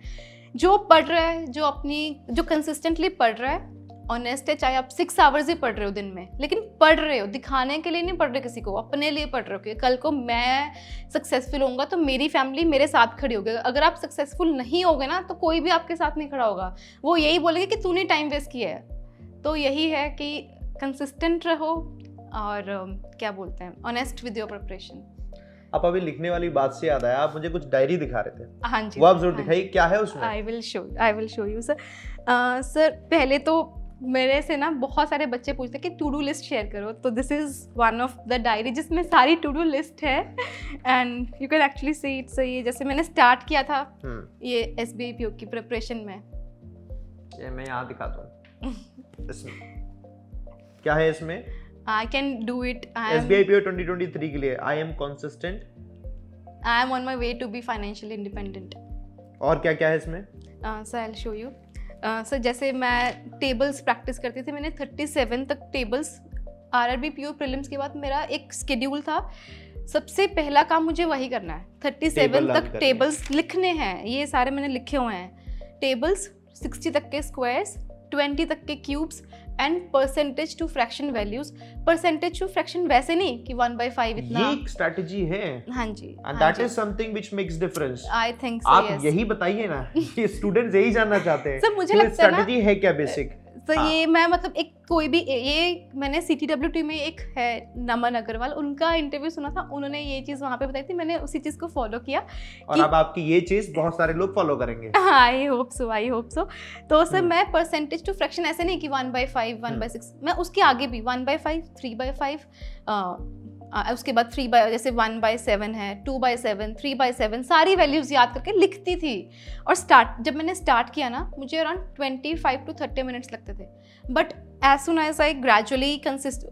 जो पढ़ रहा है, जो कंसिस्टेंटली पढ़ रहा है, ऑनेस्ट है, चाहे आप 6 आवर्स ही पढ़ रहे हो दिन में, लेकिन पढ़ रहे हो, दिखाने के लिए नहीं पढ़ रहे किसी को, अपने लिए पढ़ रहे हो कि कल को मैं सक्सेसफुल होऊंगा तो मेरी फैमिली मेरे साथ खड़ी होगी। अगर आप सक्सेसफुल नहीं होगे ना तो कोई भी आपके साथ नहीं खड़ा होगा, वो यही बोलेंगे कि तूने टाइम वेस्ट किया है। तो यही है कि कंसिस्टेंट रहो और क्या बोलते हैं, ऑनेस्ट विद योर प्रिपरेशन।
आप अभी लिखने वाली बात से याद आया, आप मुझे कुछ डायरी दिखा रहे थे।
हाँ जी,
वो आप जरूर दिखाइए, क्या है उसमें?
I will show you sir. Sir पहले तो मेरे से ना बहुत सारे बच्चे पूछते कि टू डू लिस्ट शेयर करो, तो this is one of the diary जिसमें सारी टू डू लिस्ट है and you can actually see it's. ये जैसे मैंने स्टार्ट किया था ये SBI PO की प्रिपरेशन में,
ये मैं यहाँ दिखाता हूँ। इसमें क्या है? इसमें
I can do it.
SBI PO 2023 के लिए I am consistent.
I am on my way to be financially independent.
और क्या क्या है इसमें?
So I'll show you. Sir जैसे मैं टेबल्स प्रैक्टिस करती थी, मैंने 37 तक टेबल्स, RRB PO प्रीलिम्स के बाद मेरा एक स्केड्यूल था, सबसे पहला काम मुझे वही करना है, 37 तक टेबल्स लिखने हैं। ये सारे मैंने लिखे हुए हैं टेबल्स, 60 तक के स्क्वायर्स, 20 तक के cubes and percentage to fraction values. Percentage to fraction वैसे नहीं कि 1/5 इतना,
ये एक स्ट्रेटजी है।
हाँ जी,
and that is something which makes difference.
I think so.
आप यही बताइए ना, ये स्टूडेंट्स यही जानना चाहते हैं।
सर मुझे लगता है ना
स्ट्रेटजी है क्या बेसिक?
तो ये मैं मतलब एक कोई भी ये मैंने CTWT में एक है नमन अग्रवाल, उनका इंटरव्यू सुना था, उन्होंने ये चीज़ वहाँ पे बताई थी, मैंने उसी चीज़ को फॉलो किया
और अब आपकी ये चीज़ बहुत सारे लोग फॉलो करेंगे।
I hope so. तो सर मैं परसेंटेज टू फ्रैक्शन ऐसे नहीं कि 1/5 1/6, मैं उसके आगे भी 1/5 3/5 उसके बाद 3 बाय जैसे 1/7 है, 2/7, 3/7 सारी वैल्यूज़ याद करके लिखती थी। और जब मैंने स्टार्ट किया ना, मुझे अराउंड 25 to 30 मिनट्स लगते थे, but as soon as I gradually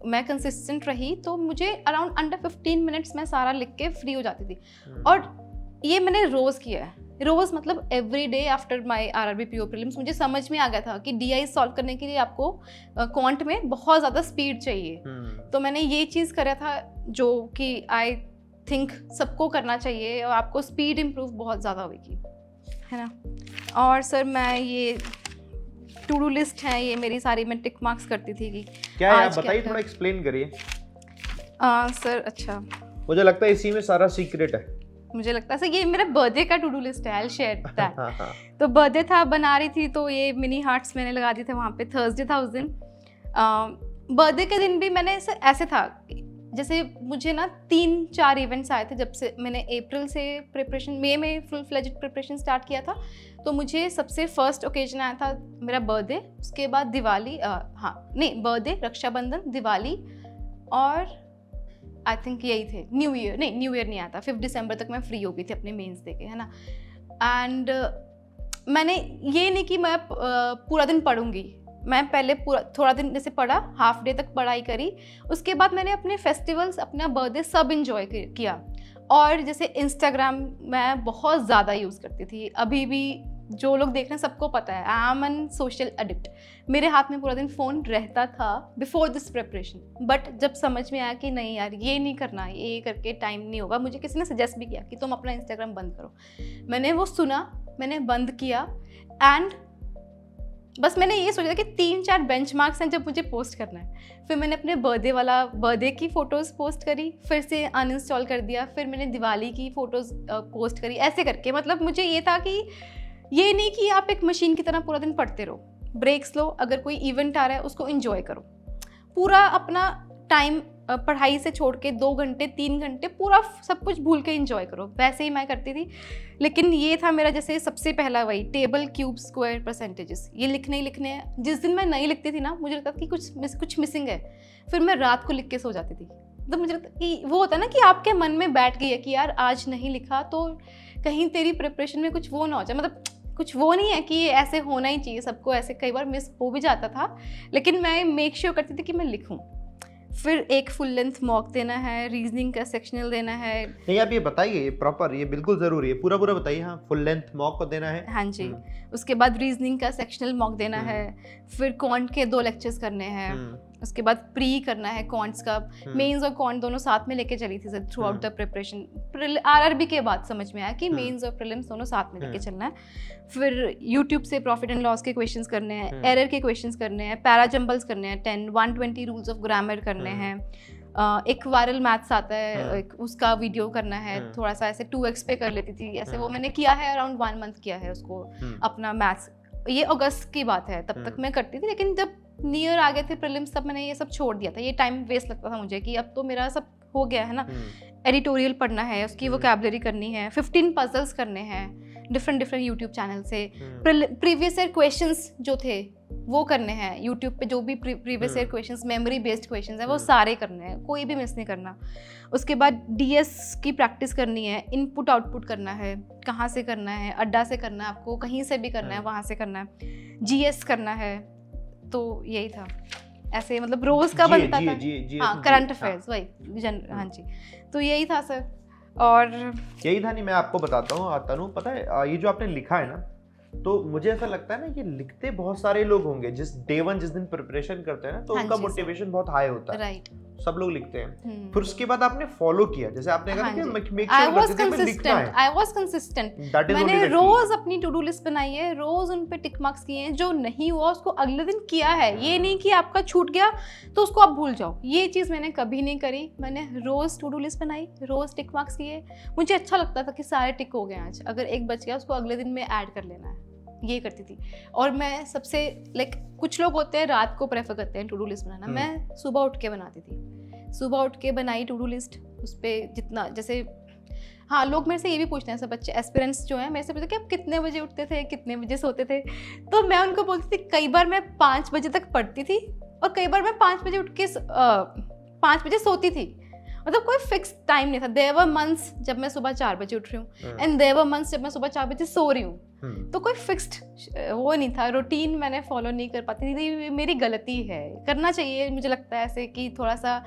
मैं कंसिस्टेंट रही तो मुझे अराउंड अंडर 15 मिनट्स में सारा लिख के फ्री हो जाती थी। और ये मैंने रोज़ किया है, रोज़ मतलब every day after my RRB PO prelims मुझे समझ में आ गया था कि DI सॉल्व करने के लिए आपको क्वांट में बहुत ज़्यादा स्पीड चाहिए। तो मैंने ये चीज़ करा था जो कि आई थिंक सबको करना चाहिए, और आपको स्पीड इम्प्रूव बहुत ज़्यादा होगी, है ना। और सर मैं ये टू डू लिस्ट है, ये मेरी सारी मैं टिक मार्क्स करती थी कि
क्या है, आप बताइए, थोड़ा एक्सप्लेन करिए।
सर अच्छा,
मुझे लगता है इसी में सारा सीक्रेट है।
मुझे लगता है सर ये मेरा बर्थडे का टू डू लिस्ट है, आई विल शेयर दैट। तो बर्थडे था, बना रही थी, तो ये मिनी हार्ट्स मैंने लगा दिए थे वहाँ पे। थर्सडे था उस दिन। बर्थडे के दिन भी मैंने ऐसे था जैसे मुझे ना 3-4 इवेंट्स आए थे जब से मैंने अप्रैल से प्रिपरेशन, मई में फुल फ्लेज्ड प्रिपरेशन स्टार्ट किया था। तो मुझे सबसे फर्स्ट ओकेजन आया था मेरा बर्थडे, उसके बाद दिवाली, बर्थडे, रक्षाबंधन, दिवाली और आई थिंक यही थे। न्यू ईयर नहीं आया था। 5 दिसंबर तक मैं फ्री हो गई थी अपने मेंस दे के, है ना। एंड मैंने ये नहीं कि मैं पूरा दिन पढ़ूंगी, मैं पहले थोड़ा दिन जैसे पढ़ा, हाफ डे तक पढ़ाई करी, उसके बाद मैंने अपने फेस्टिवल्स, अपना बर्थडे सब इंजॉय किया। और जैसे इंस्टाग्राम मैं बहुत ज़्यादा यूज़ करती थी, अभी भी जो लोग देख रहे हैं सबको पता है, I am an social addict. मेरे हाथ में पूरा दिन फ़ोन रहता था बिफोर दिस प्रिपरेशन, बट जब समझ में आया कि नहीं यार ये नहीं करना, ये करके टाइम नहीं होगा, मुझे किसी ने सजेस्ट भी किया कि तुम अपना इंस्टाग्राम बंद करो। मैंने वो सुना, मैंने बंद किया, एंड बस मैंने ये सोचा कि 3-4 बेंचमार्क्स हैं जब मुझे पोस्ट करना है। फिर मैंने अपने बर्थडे की फ़ोटोज़ पोस्ट करी, फिर से अनइंस्टॉल कर दिया, फिर मैंने दिवाली की फ़ोटोज़ पोस्ट करी, ऐसे करके। मतलब मुझे ये था कि ये नहीं कि आप एक मशीन की तरह पूरा दिन पढ़ते रहो, ब्रेक्स लो, अगर कोई इवेंट आ रहा है उसको एंजॉय करो। पूरा अपना टाइम पढ़ाई से छोड़ के 2 घंटे 3 घंटे पूरा सब कुछ भूल के एंजॉय करो, वैसे ही मैं करती थी। लेकिन ये था मेरा जैसे सबसे पहला वही टेबल, क्यूब, स्क्वायर, परसेंटेजेस, ये लिखने हैं। जिस दिन मैं नहीं लिखती थी ना, मुझे लगता था कि कुछ मिसिंग है, फिर मैं रात को लिख के सो जाती थी। तो मुझे लगता कि वो होता है ना कि आपके मन में बैठ गई है कि यार आज नहीं लिखा तो कहीं तेरी प्रिपरेशन में कुछ वो ना हो जाए। मतलब कुछ वो नहीं है कि ये ऐसे होना ही चाहिए, सबको ऐसे कई बार मिस हो भी जाता था, लेकिन मैं मेक श्योर करती थी कि मैं लिखूं। फिर एक फुल लेंथ मॉक देना है, रीजनिंग का सेक्शनल देना है।
नहीं आप ये बताइए, ये प्रॉपर, ये बिल्कुल जरूरी है, पूरा बताइए। हाँ, फुल लेंथ मॉक को देना है।
हाँ जी। उसके बाद रीजनिंग का सेक्शनल मॉक देना है, फिर क्वांट के 2 लेक्चर्स करने हैं, उसके बाद प्री करना है क्वांट्स का। मेंस और क्वांट दोनों साथ में लेके चली थी through out the preparation. RRB के बाद समझ में आया कि मेंस और प्रीलिम्स दोनों साथ में लेके चलना है। फिर यूट्यूब से प्रॉफिट एंड लॉस के क्वेश्चंस करने हैं, एरर के क्वेश्चंस करने हैं, पैराजम्बल्स करने हैं 10, 120 रूल्स ऑफ ग्रामर करने हैं, एक वायरल मैथ्स आता है, उसका वीडियो करना है, थोड़ा सा ऐसे 2x पे कर लेती थी ऐसे। वो मैंने किया है, अराउंड 1 मंथ किया है उसको अपना मैथ्स। ये अगस्त की बात है, तब तक मैं करती थी, लेकिन जब नियर आ गए थे प्रीलिम्स तब मैंने ये सब छोड़ दिया था। ये टाइम वेस्ट लगता था मुझे कि अब तो मेरा सब हो गया है ना। एडिटोरियल पढ़ना है, उसकी वोकैबुलरी करनी है, 15 पजल्स करने हैं डिफरेंट यूट्यूब चैनल से। प्रीवियस ईयर क्वेश्चंस जो थे वो करने हैं यूट्यूब पे, जो भी previous year questions, memory based questions हैं वो सारे करने हैं, कोई भी मिस नहीं करना। उसके बाद DS की प्रैक्टिस करनी है, इनपुट आउटपुट करना है, कहाँ से करना है, अड्डा से करना है, आपको कहीं से भी करना है, वहाँ से करना है, GS करना है। तो यही था, ऐसे मतलब रोज का बनता था। हाँ, करंट अफेयर्स वही हाँ जी। तो यही था सर। और
यही था। नहीं मैं आपको बताता हूँ तनु, पता है ये जो आपने लिखा है ना, तो मुझे ऐसा लगता है ना कि लिखते बहुत सारे लोग होंगे जिस दिन प्रिपरेशन करते हैं ना, तो उनका मोटिवेशन बहुत हाई होता है।
राइट,
सब लोग लिखते हैं। फिर उसके बाद आपने फॉलो किया, जैसे आपने कहा कि मेक
श्योर करते थे मैं लिखना है। I was consistent. मैंने रोज अपनी टू डू लिस्ट बनाई है, रोज उन पे टिक मार्क्स किए हैं, जो नहीं हुआ उसको अगले दिन किया है। ये नहीं कि आपका छूट गया तो उसको आप भूल जाओ, ये चीज़ मैंने कभी नहीं करी। मैंने रोज टू डू लिस्ट बनाई, रोज टिक मार्क्स किए। मुझे अच्छा लगता था कि सारे टिक हो गए आज, अगर एक बच गया उसको अगले दिन में ऐड कर लेना है, ये करती थी। और मैं सबसे कुछ लोग होते हैं रात को प्रेफर करते हैं टू डू लिस्ट बनाना, मैं सुबह उठ के बनाती थी। सुबह उठ के बनाई टू डू लिस्ट, उस पर जितना जैसे, हाँ लोग मेरे से ये भी पूछते हैं, सब बच्चे एस्पिरेंट्स जो हैं मेरे से पूछते हैं कि आप कितने बजे उठते थे, कितने बजे सोते थे। तो मैं उनको बोलती थी कई बार मैं 5 बजे तक पढ़ती थी और कई बार मैं 5 बजे उठ के 5 बजे सोती थी। मतलब कोई फिक्स टाइम नहीं था। देयर वर मंथ्स जब मैं सुबह 4 बजे उठ रही हूँ एंड देयर वर मंथ्स जब मैं सुबह 4 बजे सो रही हूँ। तो कोई फिक्स्ड वो नहीं था, रूटीन मैंने फॉलो नहीं कर पाती थी। मेरी गलती है, करना चाहिए मुझे लगता है ऐसे कि थोड़ा सा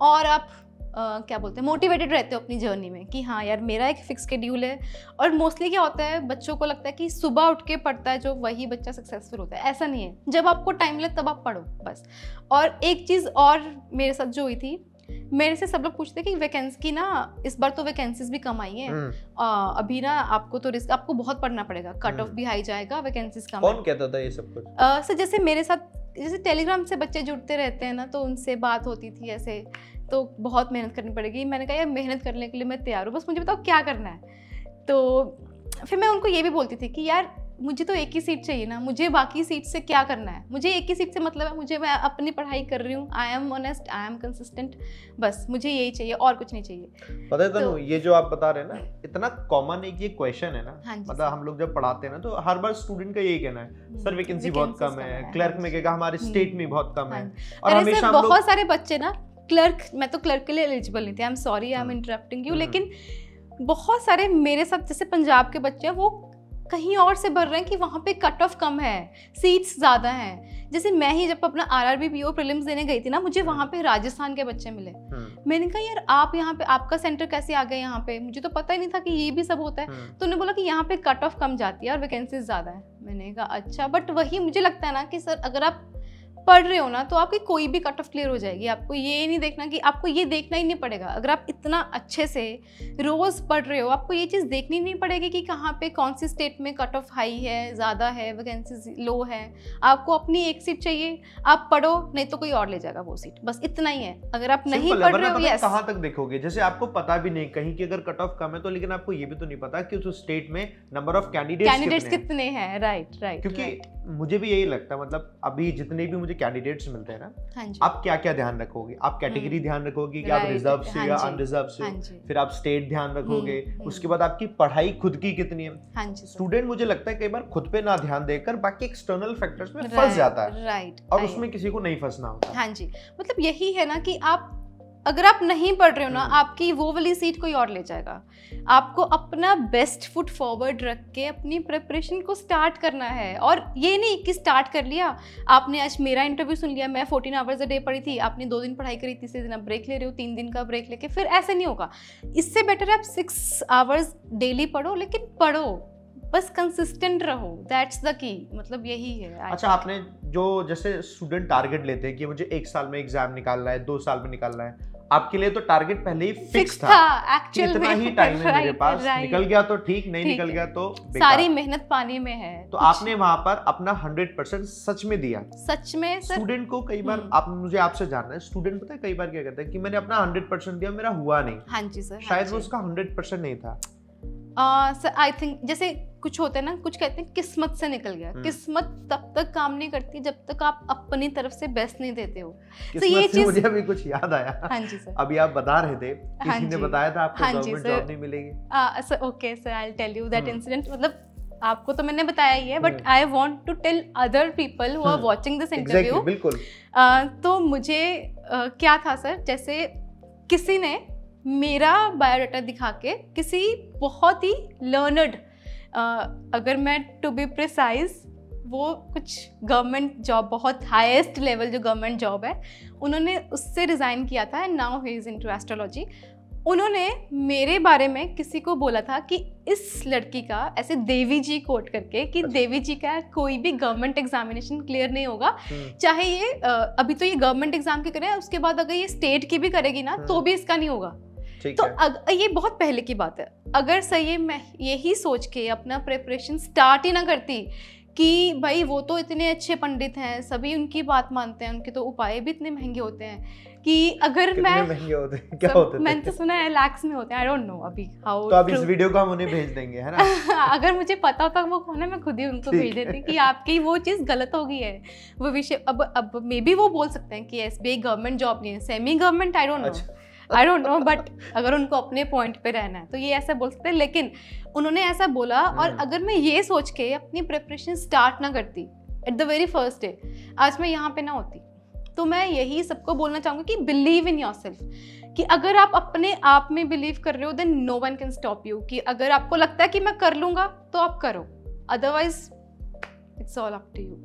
और आप क्या बोलते हैं मोटिवेटेड रहते हो अपनी जर्नी में कि हाँ यार मेरा एक फिक्स शेड्यूल है। और मोस्टली क्या होता है बच्चों को लगता है कि सुबह उठ के पढ़ता है जो वही बच्चा सक्सेसफुल होता है। ऐसा नहीं है, जब आपको टाइम मिले तब आप पढ़ो बस। और एक चीज़ और मेरे साथ जो हुई थी, मेरे से सब लोग पूछते कि वैकेंसी की ना इस बार तो वैकेंसीज भी कम आई हैं, अभी ना आपको तो रिस्क, आपको बहुत पढ़ना पड़ेगा, कट ऑफ भी हाई जाएगा, वैकेंसीज कम।
कौन कहता था ये सब कुछ?
सर जैसे मेरे साथ जैसे टेलीग्राम से बच्चे जुड़ते रहते हैं ना, तो उनसे बात होती थी ऐसे, तो बहुत मेहनत करनी पड़ेगी। मैंने कहा यार मेहनत करने के लिए मैं तैयार हूँ, बस मुझे बताओ क्या करना है। तो फिर मैं उनको ये भी बोलती थी कि यार मुझे तो एक ही सीट चाहिए ना, मुझे बाकी सीट से क्या करना है, मुझे एक ही सीट से मतलब है, मुझे मैं अपनी पढ़ाई कर रही हूँ, I am honest, I am consistent, बस मुझे यही चाहिए और कुछ नहीं चाहिए।
पता है तो ये जो आप बता रहे हैं ना, इतना कॉमन एक ये क्वेश्चन है ना, मतलब हम लोग जब पढ़ाते हैं ना तो हर बार स्टूडेंट का यही कहना है सर वैकेंसी बहुत कम है, क्लर्क में कहेगा हमारे स्टेट में बहुत कम है।
और हमेशा बहुत सारे बच्चे ना क्लर्क, मैं तो क्लर्क के लिए एलिजिबल नहीं थे, I am sorry I am interrupting you, लेकिन बहुत सारे मेरे साथ जैसे पंजाब के बच्चे हैं वो कहीं और से भर रहे हैं कि वहाँ पे कट ऑफ कम है, सीट्स ज़्यादा हैं। जैसे मैं ही जब अपना RRB PO प्रीलिम्स देने गई थी ना, मुझे वहाँ पे राजस्थान के बच्चे मिले। मैंने कहा यार आप यहाँ पे, आपका सेंटर कैसे आ गए यहाँ पे, मुझे तो पता ही नहीं था कि ये भी सब होता है। तो उन्होंने बोला कि यहाँ पे कट ऑफ कम जाती है और वैकेंसीज ज़्यादा है। मैंने कहा अच्छा, बट वही मुझे लगता है ना कि सर अगर आप पढ़ रहे हो ना तो आपकी कोई भी कट ऑफ क्लियर हो जाएगी। आपको ये नहीं देखना कि, आपको ये देखना ही नहीं पड़ेगा। अगर आप इतना अच्छे से रोज़ पढ़ रहे हो, आपको ये चीज़ देखनी नहीं पड़ेगी कि कहाँ पे कौन सी स्टेट में कट ऑफ हाई है, ज़्यादा है, वैकेंसी लो है। आपको अपनी एक सीट चाहिए, आप पढ़ो, नहीं तो कोई और ले जाएगा वो सीट, बस इतना ही है। अगर आप नहीं पढ़ रहे हो, यस,
कहाँ तक देखोगे? जैसे आपको पता भी नहीं कहीं की अगर कट ऑफ कम है तो, लेकिन आपको ये भी तो नहीं पता कि उस स्टेट में नंबर ऑफ कैंडिडेट्स कितने हैं। राइट।
क्योंकि
मुझे भी यही लगता है, मतलब अभी जितने भी मुझे कैंडिडेट्स मिलते हैं ना, आप क्या क्या ध्यान रखोगे? आप कैटेगरी ध्यान रखोगे कि आप रिजर्व से या अनरिजर्व से, फिर आप स्टेट ध्यान रखोगे, उसके बाद आपकी पढ़ाई खुद की कितनी है। स्टूडेंट मुझे लगता है कई बार खुद पे ना ध्यान देकर बाकी एक्सटर्नल फैक्टर्स में फंस जाता है।
राइट।
और उसमें किसी को नहीं फंसना होता।
हाँ जी, मतलब यही है ना कि आप अगर आप नहीं पढ़ रहे हो ना, आपकी वो वाली सीट कोई और ले जाएगा। आपको अपना बेस्ट फुट फॉरवर्ड रख के अपनी प्रिपरेशन को स्टार्ट करना है। और ये नहीं कि स्टार्ट कर लिया आपने, आज मेरा इंटरव्यू सुन लिया, मैं 14 आवर्स अ डे पढ़ी थी, आपने 2 दिन पढ़ाई करी, तीसरे दिन आप ब्रेक ले रहे हो, 3 दिन का ब्रेक लेके, फिर ऐसे नहीं होगा। इससे बेटर है आप 6 आवर्स डेली पढ़ो, लेकिन पढ़ो, बस कंसिस्टेंट रहो, दैट्स द की, मतलब यही है।
अच्छा, आपने जो जैसे स्टूडेंट टारगेट लेते हैं कि मुझे 1 साल में एग्जाम निकालना है, 2 साल में निकालना है, आपके लिए तो टारगेट पहले ही फिक्स था
एक्चुअल में,
इतना ही टाइम है मेरे पास, निकल गया तो ठीक, नहीं निकल गया तो बेकार।
सारी मेहनत पानी में है।
तो आपने वहां पर अपना 100% सच में दिया।
सच में सर,
स्टूडेंट को कई बार मुझे आपसे जानना है, स्टूडेंट पता है कई बार क्या कहता है कि मैंने अपना 100% दिया, मेरा हुआ नहीं।
हाँ जी सर,
शायद वो उसका 100% नहीं था।
सर आई थिंक जैसे कुछ होता है ना, कुछ कहते हैं किस्मत से निकल गया। किस्मत तब तक काम नहीं करती जब तक आप अपनी तरफ से बेस्ट नहीं देते हो।
तो ये चीज मुझे अभी कुछ याद आया।
हाँ जी सर,
अभी आप बता रहे थे, किसी ने बताया था आपको गवर्नमेंट जॉब नहीं मिलेगी।
Sir okay sir, I will tell you that incident. मतलब आपको तो मैंने बताया ही है, but I want to tell other people who are watching this interview.
बिल्कुल।
तो मुझे क्या था सर, जैसे किसी ने मेरा बायोडाटा दिखा के, किसी बहुत ही लर्नड, अगर मैं टू बी प्रिसाइज, वो कुछ गवर्नमेंट जॉब, बहुत हाईएस्ट लेवल जो गवर्नमेंट जॉब है, उन्होंने उससे रिज़ाइन किया था and now he is into astrology. उन्होंने मेरे बारे में किसी को बोला था कि इस लड़की का, ऐसे देवी जी कोट करके, कि देवी जी का कोई भी गवर्नमेंट एग्जामिनेशन क्लियर नहीं होगा, चाहे ये अभी तो ये गवर्नमेंट एग्जाम की करे, उसके बाद अगर ये स्टेट की भी करेगी ना तो भी इसका नहीं होगा। तो ये बहुत पहले की बात है। अगर सही मैं यही सोच के अपना प्रिपरेशन स्टार्ट ही ना करती कि भाई वो तो इतने अच्छे पंडित हैं, सभी उनकी बात मानते हैं, उनके तो उपाय भी इतने महंगे होते हैं, कि अगर मैं
महंगे होते हैं, क्या होते हैं?
मैंने तो सुना है लैक्स में होते हैं, आई डोंट नो अभी हाउ।
तो अब इस वीडियो को हम उन्हें भेज देंगे, है ना?
अगर मुझे पता होता वो कौन है, मैं खुद ही उनको भेज देती कि आपकी वो चीज़ गलत हो गई है, वो विषय। अब मे बी वो बोल सकते हैं कि SBI गवर्नमेंट जॉब नहीं है, semi government, I don't know, but अगर उनको अपने पॉइंट पे रहना है तो ये ऐसा बोल सकते हैं। लेकिन उन्होंने ऐसा बोला, और अगर मैं ये सोच के अपनी प्रिपरेशन स्टार्ट ना करती at the very first day, आज मैं यहाँ पे ना होती। तो मैं यही सबको बोलना चाहूँगी कि बिलीव इन योरसेल्फ, कि अगर आप अपने आप में बिलीव कर रहे हो then no one can stop you, कि अगर आपको लगता है कि मैं कर लूंगा तो आप करो, otherwise it's all up to you.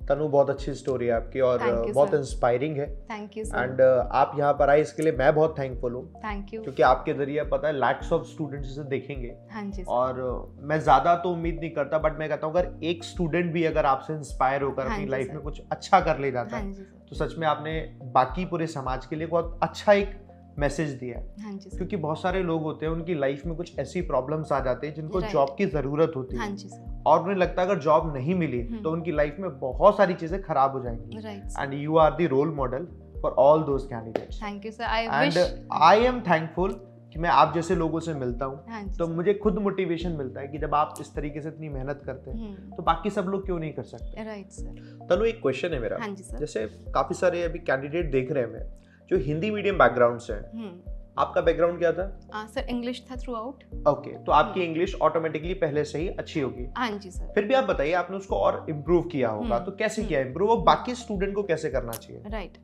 Tanu, बहुत अच्छी स्टोरी है आपकी और बहुत इंस्पायरिंग है।
थैंक यू
एंड आप यहाँ पर आए इसके लिए मैं बहुत थैंकफुल हूँ।
Thank you.
क्योंकि आपके जरिए पता है लैक्स ऑफ स्टूडेंट्स इसे देखेंगे।
हाँ जी सर।
और मैं ज्यादा तो उम्मीद नहीं करता, बट मैं कहता हूँ अगर एक स्टूडेंट भी अगर आपसे इंस्पायर होकर अपनी लाइफ में कुछ अच्छा कर ले जाता है तो सच में आपने बाकी पूरे समाज के लिए बहुत अच्छा एक मैसेज दिया है।
हाँ जी सर।
क्योंकि बहुत सारे लोग होते हैं उनकी लाइफ में कुछ ऐसी प्रॉब्लम्स आ जाती है जिनको जॉब की जरूरत होती है।
हाँ जी सर।
और उन्हें लगता है अगर जॉब नहीं मिली तो उनकी लाइफ में बहुत सारी चीजें खराब हो जाएंगी। And you are the role model for all those candidates.
Thank you sir.
And I am thankful कि मैं आप जैसे लोगों से मिलता हूँ।
हाँ
तो मुझे खुद मोटिवेशन मिलता है कि जब आप इस तरीके से इतनी मेहनत करते हैं तो बाकी सब लोग क्यों नहीं कर सकते।
Right sir.
तनु, एक क्वेश्चन है मेरा।
हाँ जी सर।
जैसे काफी सारे अभी कैंडिडेट देख रहे हैं जो हिंदी मीडियम बैकग्राउंड से हैं, आपका बैकग्राउंड क्या था?
सर इंग्लिश था थ्रू आउट।
ओके, तो आपकी इंग्लिश ऑटोमेटिकली पहले से ही अच्छी होगी।
हाँ जी सर।
फिर भी आप बताइए, आपने उसको और इम्प्रूव किया होगा, तो कैसे किया इम्प्रूव, और बाकी स्टूडेंट को कैसे करना चाहिए?
राइट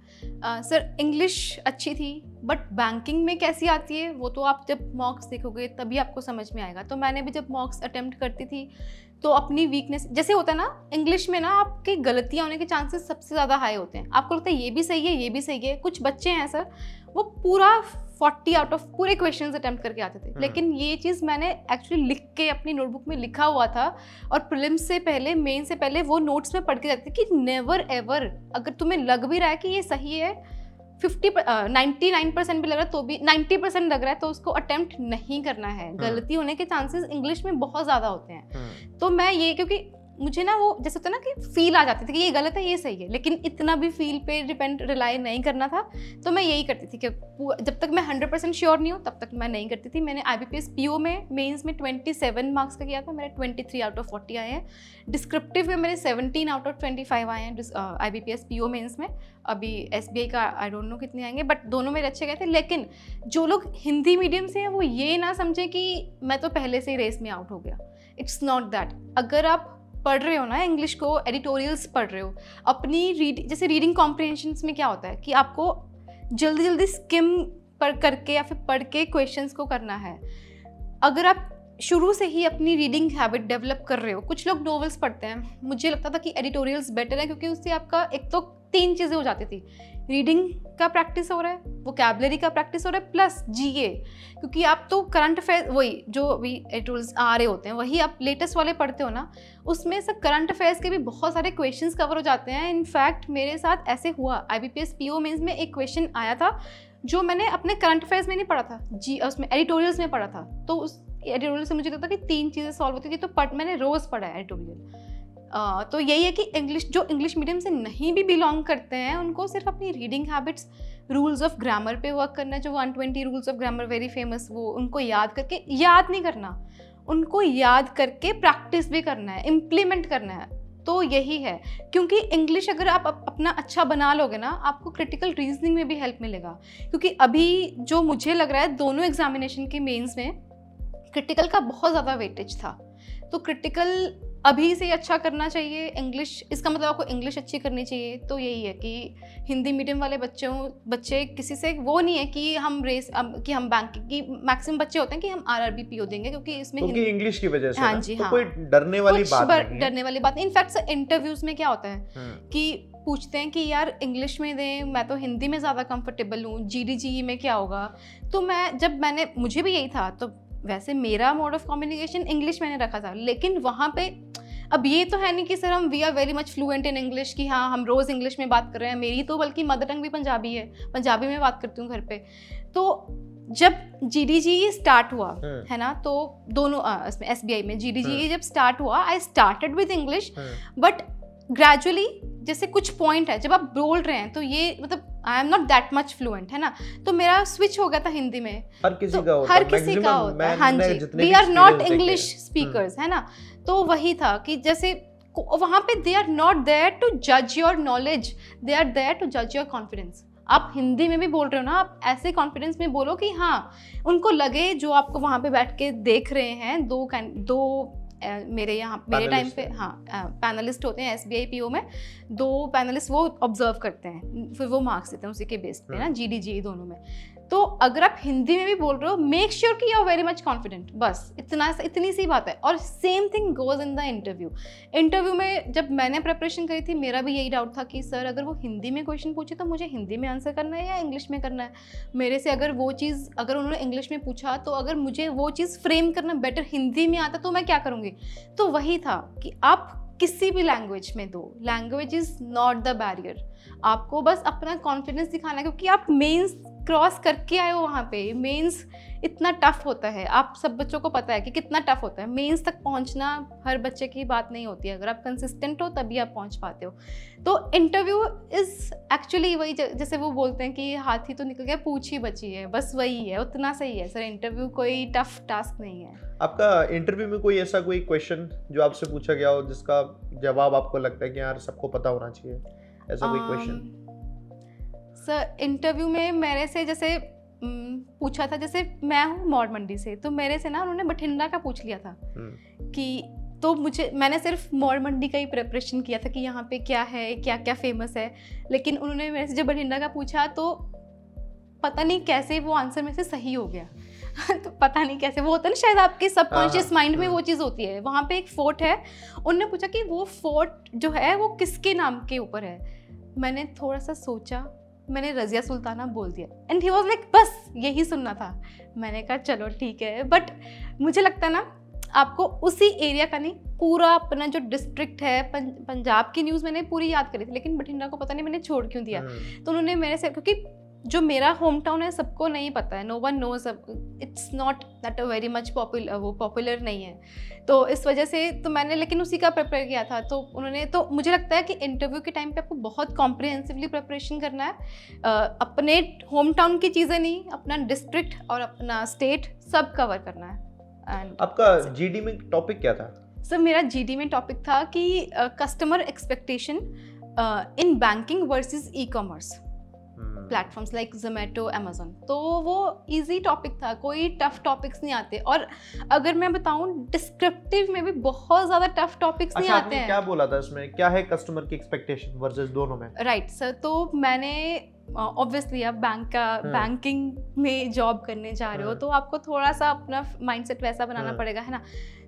सर, इंग्लिश अच्छी थी बट बैंकिंग में कैसी आती है वो तो आप जब मॉक्स देखोगे तभी आपको समझ में आएगा। तो मैंने भी जब मॉक्स अटेम्प्ट करती थी तो अपनी वीकनेस, जैसे होता है ना इंग्लिश में ना आपकी गलतियां होने के चांसेस सबसे ज़्यादा हाई होते हैं। आपको लगता है ये भी सही है ये भी सही है। कुछ बच्चे हैं सर वो पूरा 40 आउट ऑफ पूरे क्वेश्चंस अटेम्प्ट करके आते थे, लेकिन ये चीज़ मैंने एक्चुअली लिख के अपनी नोटबुक में लिखा हुआ था और प्रीलिम्स से पहले मेन से पहले वो नोट्स में पढ़ के जाती थी कि नेवर एवर, अगर तुम्हें लग भी रहा है कि ये सही है 99% भी लग रहा है तो भी 90% लग रहा है तो उसको अटेम्प्ट नहीं करना है। गलती होने के चांसेस इंग्लिश में बहुत ज़्यादा होते हैं। तो मैं ये, क्योंकि मुझे ना वो जैसे होता है ना कि फील आ जाती थी कि ये गलत है ये सही है, लेकिन इतना भी फील पे रिलाई नहीं करना था। तो मैं यही करती थी कि जब तक मैं 100% श्योर नहीं हूँ तब तक मैं नहीं करती थी। मैंने IBPS PO में मेंस में 27 मार्क्स का किया था, मेरे 23 आउट ऑफ 40 आए हैं। डिस्क्रिप्टिव में मेरे 17 आउट ऑफ 25 आए हैं IBPS PO मेंस में। अभी SBI का आई डोंट नो कितने आएंगे, बट दोनों मेरे अच्छे गए थे। लेकिन जो लोग हिंदी मीडियम से हैं वो ये ना समझे कि मैं तो पहले से ही रेस में आउट हो गया। It's not that. अगर आप पढ़ रहे हो ना इंग्लिश को, एडिटोरियल्स पढ़ रहे हो, अपनी जैसे रीडिंग कॉम्प्रिहेंशंस में क्या होता है कि आपको जल्दी जल्दी स्किम पर करके या फिर पढ़ के क्वेश्चंस को करना है। अगर आप शुरू से ही अपनी रीडिंग हैबिट डेवलप कर रहे हो, कुछ लोग नॉवेल्स पढ़ते हैं, मुझे लगता था कि एडिटोरियल्स बेटर है क्योंकि उससे आपका एक तो 3 चीज़ें हो जाती थी, रीडिंग का प्रैक्टिस हो रहा है, वोकैबुलरी का प्रैक्टिस हो रहा है, प्लस GA, क्योंकि आप तो करंट अफेयर वही जो अभी एडिटोरियल्स आ रहे होते हैं वही आप लेटेस्ट वाले पढ़ते हो ना, उसमें से करंट अफेयर्स के भी बहुत सारे क्वेश्चंस कवर हो जाते हैं। इनफैक्ट मेरे साथ ऐसे हुआ, IBPS PO मेंस में एक क्वेश्चन आया था जो मैंने अपने करंट अफेयर्स में नहीं पढ़ा था, उसमें एडिटोरियल्स में पढ़ा था। तो उस एडिटोरियल से मुझे लगता था कि 3 चीज़ें सॉल्व होती थी, तो मैंने रोज़ पढ़ा है एडिटोरियल। तो यही है कि जो इंग्लिश मीडियम से नहीं भी बिलोंग करते हैं उनको सिर्फ अपनी reading habits, rules of grammar पे वर्क करना है। जो 120 rules of grammar very famous, वो उनको याद करके, याद नहीं करना, उनको याद करके प्रैक्टिस भी करना है, इम्प्लीमेंट करना है। तो यही है, क्योंकि इंग्लिश अगर आप अपना अच्छा बना लोगे ना, आपको क्रिटिकल रीजनिंग में भी हेल्प मिलेगा। क्योंकि अभी जो मुझे लग रहा है दोनों एग्जामिनेशन के मेंस में क्रिटिकल का बहुत ज़्यादा वेटेज था, तो क्रिटिकल अभी से अच्छा करना चाहिए। इंग्लिश, इसका मतलब आपको इंग्लिश अच्छी करनी चाहिए। तो यही है कि हिंदी मीडियम वाले बच्चे किसी से वो नहीं है कि हम बैंकिंग की, मैक्सिमम बच्चे होते हैं कि हम RRB PO देंगे क्योंकि इसमें
इंग्लिश की वजह से।
हाँ जी,
तो
हाँ,
कोई डरने वाली बात नहीं है।
डरने वाली बात नहीं। इनफैक्ट इंटरव्यूज में क्या होता है कि पूछते हैं कि यार इंग्लिश में दें, मैं तो हिंदी में ज़्यादा कंफर्टेबल हूँ, GD में क्या होगा। तो मुझे भी यही था, तो वैसे मेरा मोड ऑफ कम्युनिकेशन इंग्लिश मैंने रखा था, लेकिन वहाँ पे अब ये तो है नहीं कि सर हम we are very much fluent in English, कि हाँ हम रोज़ इंग्लिश में बात कर रहे हैं। मेरी तो बल्कि मदर टंग भी पंजाबी है, पंजाबी में बात करती हूँ घर पे। तो जब GDG स्टार्ट हुआ है ना, तो दोनों इसमें SBI में GDG जब स्टार्ट हुआ, I started with English, but gradually जैसे कुछ पॉइंट है जब आप बोल रहे हैं तो ये मतलब आई am not that much fluent, है ना, तो मेरा स्विच हो गया था हिंदी में।
हर किसी का होता
है। हाँ जी, we are not English speakers, है ना। तो वही था कि जैसे वहाँ पे they are not there to जज your knowledge, they are there to जज योर कॉन्फिडेंस। आप हिंदी में भी बोल रहे हो ना, आप ऐसे कॉन्फिडेंस में बोलो कि हाँ उनको लगे, जो आपको वहाँ पे बैठ के देख रहे हैं, दो मेरे टाइम पे पैनलिस्ट होते हैं SBI PO में, 2 पैनलिस्ट वो ऑब्जर्व करते हैं, फिर वो मार्क्स देते हैं उसी के बेस पे ना, GDG दोनों में। तो अगर आप हिंदी में भी बोल रहे हो, मेक श्योर कि you are very much confident, बस इतनी सी बात है। और same thing goes in the interview में जब मैंने प्रिपरेशन करी थी, मेरा भी यही डाउट था कि सर अगर वो हिंदी में क्वेश्चन पूछे तो मुझे हिंदी में आंसर करना है या इंग्लिश में करना है। मेरे से अगर उन्होंने इंग्लिश में पूछा तो अगर मुझे वो चीज़ फ्रेम करना बेटर हिंदी में आता तो मैं क्या करूँगी। तो वही था कि आप किसी भी लैंग्वेज में दो, language is not the barrier. आपको बस अपना कॉन्फिडेंस दिखाना है, क्योंकि आप मेंस क्रॉस करके आए हो वहाँ पे। मेंस इतना टफ होता है, आप सब बच्चों को पता है कि कितना टफ होता है। मेंस तक पहुँचना हर बच्चे की बात नहीं होती है, अगर आप कंसिस्टेंट हो तभी आप पहुँच पाते हो। तो इंटरव्यू इज़ एक्चुअली वही, जैसे वो बोलते हैं कि हाथी तो निकल गया पूंछ ही बची है, बस वही है, उतना सही है सर। इंटरव्यू कोई टफ टास्क नहीं है।
आपका इंटरव्यू में कोई ऐसा कोई क्वेश्चन जो आपसे पूछा गया हो जिसका जवाब आपको लगता है कि यार सबको पता होना चाहिए, ऐसा कोई क्वेश्चन?
सर इंटरव्यू में मेरे से जैसे पूछा था, जैसे मैं हूँ मौड़ मंडी से, तो मेरे से ना उन्होंने बठिंडा का पूछ लिया था कि, तो मैंने सिर्फ मौड़ मंडी का ही प्रिपरेशन किया था कि यहाँ पे क्या है, क्या क्या फेमस है। लेकिन उन्होंने मेरे से जब बठिंडा का पूछा तो पता नहीं कैसे वो आंसर में से सही हो गया। तो पता नहीं कैसे वो होता है ना, शायद आपके सबकॉन्शियस माइंड में वो चीज़ होती है। वहाँ पे एक फोर्ट है, उन्होंने पूछा कि वो फोर्ट जो है वो किसके नाम के ऊपर है। मैंने थोड़ा सा सोचा, मैंने रज़िया सुल्ताना बोल दिया एंड ही वाज लाइक बस यही सुनना था। मैंने कहा चलो ठीक है, बट मुझे लगता है ना आपको उसी एरिया का नहीं, पूरा अपना जो डिस्ट्रिक्ट है, पंजाब की न्यूज़ मैंने पूरी याद करी थी, लेकिन बठिंडा को पता नहीं मैंने छोड़ क्यों दिया। तो उन्होंने मेरे से, क्योंकि जो मेरा होम टाउन है सबको नहीं पता है, no one knows, it's not that a very much popular नहीं है। तो इस वजह से तो मैंने लेकिन उसी का प्रिपेयर किया था। तो उन्होंने, तो मुझे लगता है कि इंटरव्यू के टाइम पे आपको बहुत कॉम्प्रिहेंसिवली प्रिपरेशन करना है। अपने होम टाउन की चीज़ें नहीं, अपना डिस्ट्रिक्ट और अपना स्टेट सब कवर करना है।
आपका जीडी में टॉपिक क्या था?
सर मेरा जीडी में टॉपिक था कि customer expectation in banking versus e commerce platforms like Zomato, Amazon. तो वो इजी टॉपिक था, कोई टफ टॉपिक्स नहीं आते। और अगर मैं बताऊं डिस्क्रिप्टिव में भी बहुत ज़्यादा टफ टॉपिक्स नहीं आते हैं।
क्या बोला था इसमें, क्या है कस्टमर की एक्सपेक्टेशन वर्सेस दोनों में?
राइट सर, तो मैंने ऑब्वियसली आप बैंकिंग में जॉब करने जा रहे हो तो आपको थोड़ा सा अपना माइंडसेट वैसा बनाना पड़ेगा, है ना।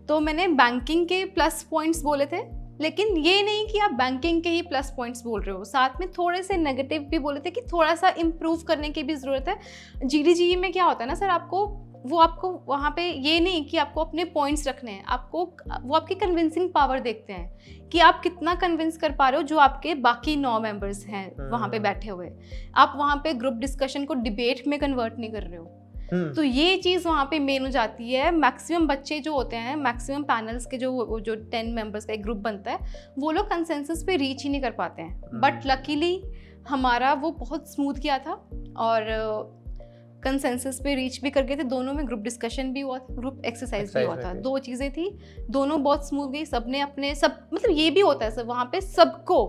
तो मैंने बैंकिंग के प्लस पॉइंट्स बोले थे, लेकिन ये नहीं कि आप बैंकिंग के ही प्लस पॉइंट्स बोल रहे हो, साथ में थोड़े से नेगेटिव भी बोले थे कि थोड़ा सा इम्प्रूव करने की भी ज़रूरत है। जीडीजी में क्या होता है ना सर, आपको वहाँ पे ये नहीं कि आपको अपने पॉइंट्स रखने हैं, आपको वो आपकी कन्विंसिंग पावर देखते हैं कि आप कितना कन्विंस कर पा रहे हो जो आपके बाकी 9 मेंबर्स हैं वहाँ पे बैठे हुए। आप वहाँ पे ग्रुप डिस्कशन को डिबेट में कन्वर्ट नहीं कर रहे हो। तो ये चीज़ वहाँ पे मेन हो जाती है। मैक्सिमम बच्चे जो होते हैं, मैक्सिमम पैनल्स के जो 10 मेंबर्स का एक ग्रुप बनता है, वो लोग कंसेंसस पे रीच ही नहीं कर पाते हैं। बट लकीली हमारा वो बहुत स्मूथ किया था और कंसेंसस पे रीच भी कर गए थे। दोनों में ग्रुप डिस्कशन भी हुआ था, ग्रुप एक्सरसाइज भी हुआ था, 2 चीज़ें थी, दोनों बहुत स्मूथ गई। सबने अपने मतलब ये भी होता है सर वहाँ पे सबको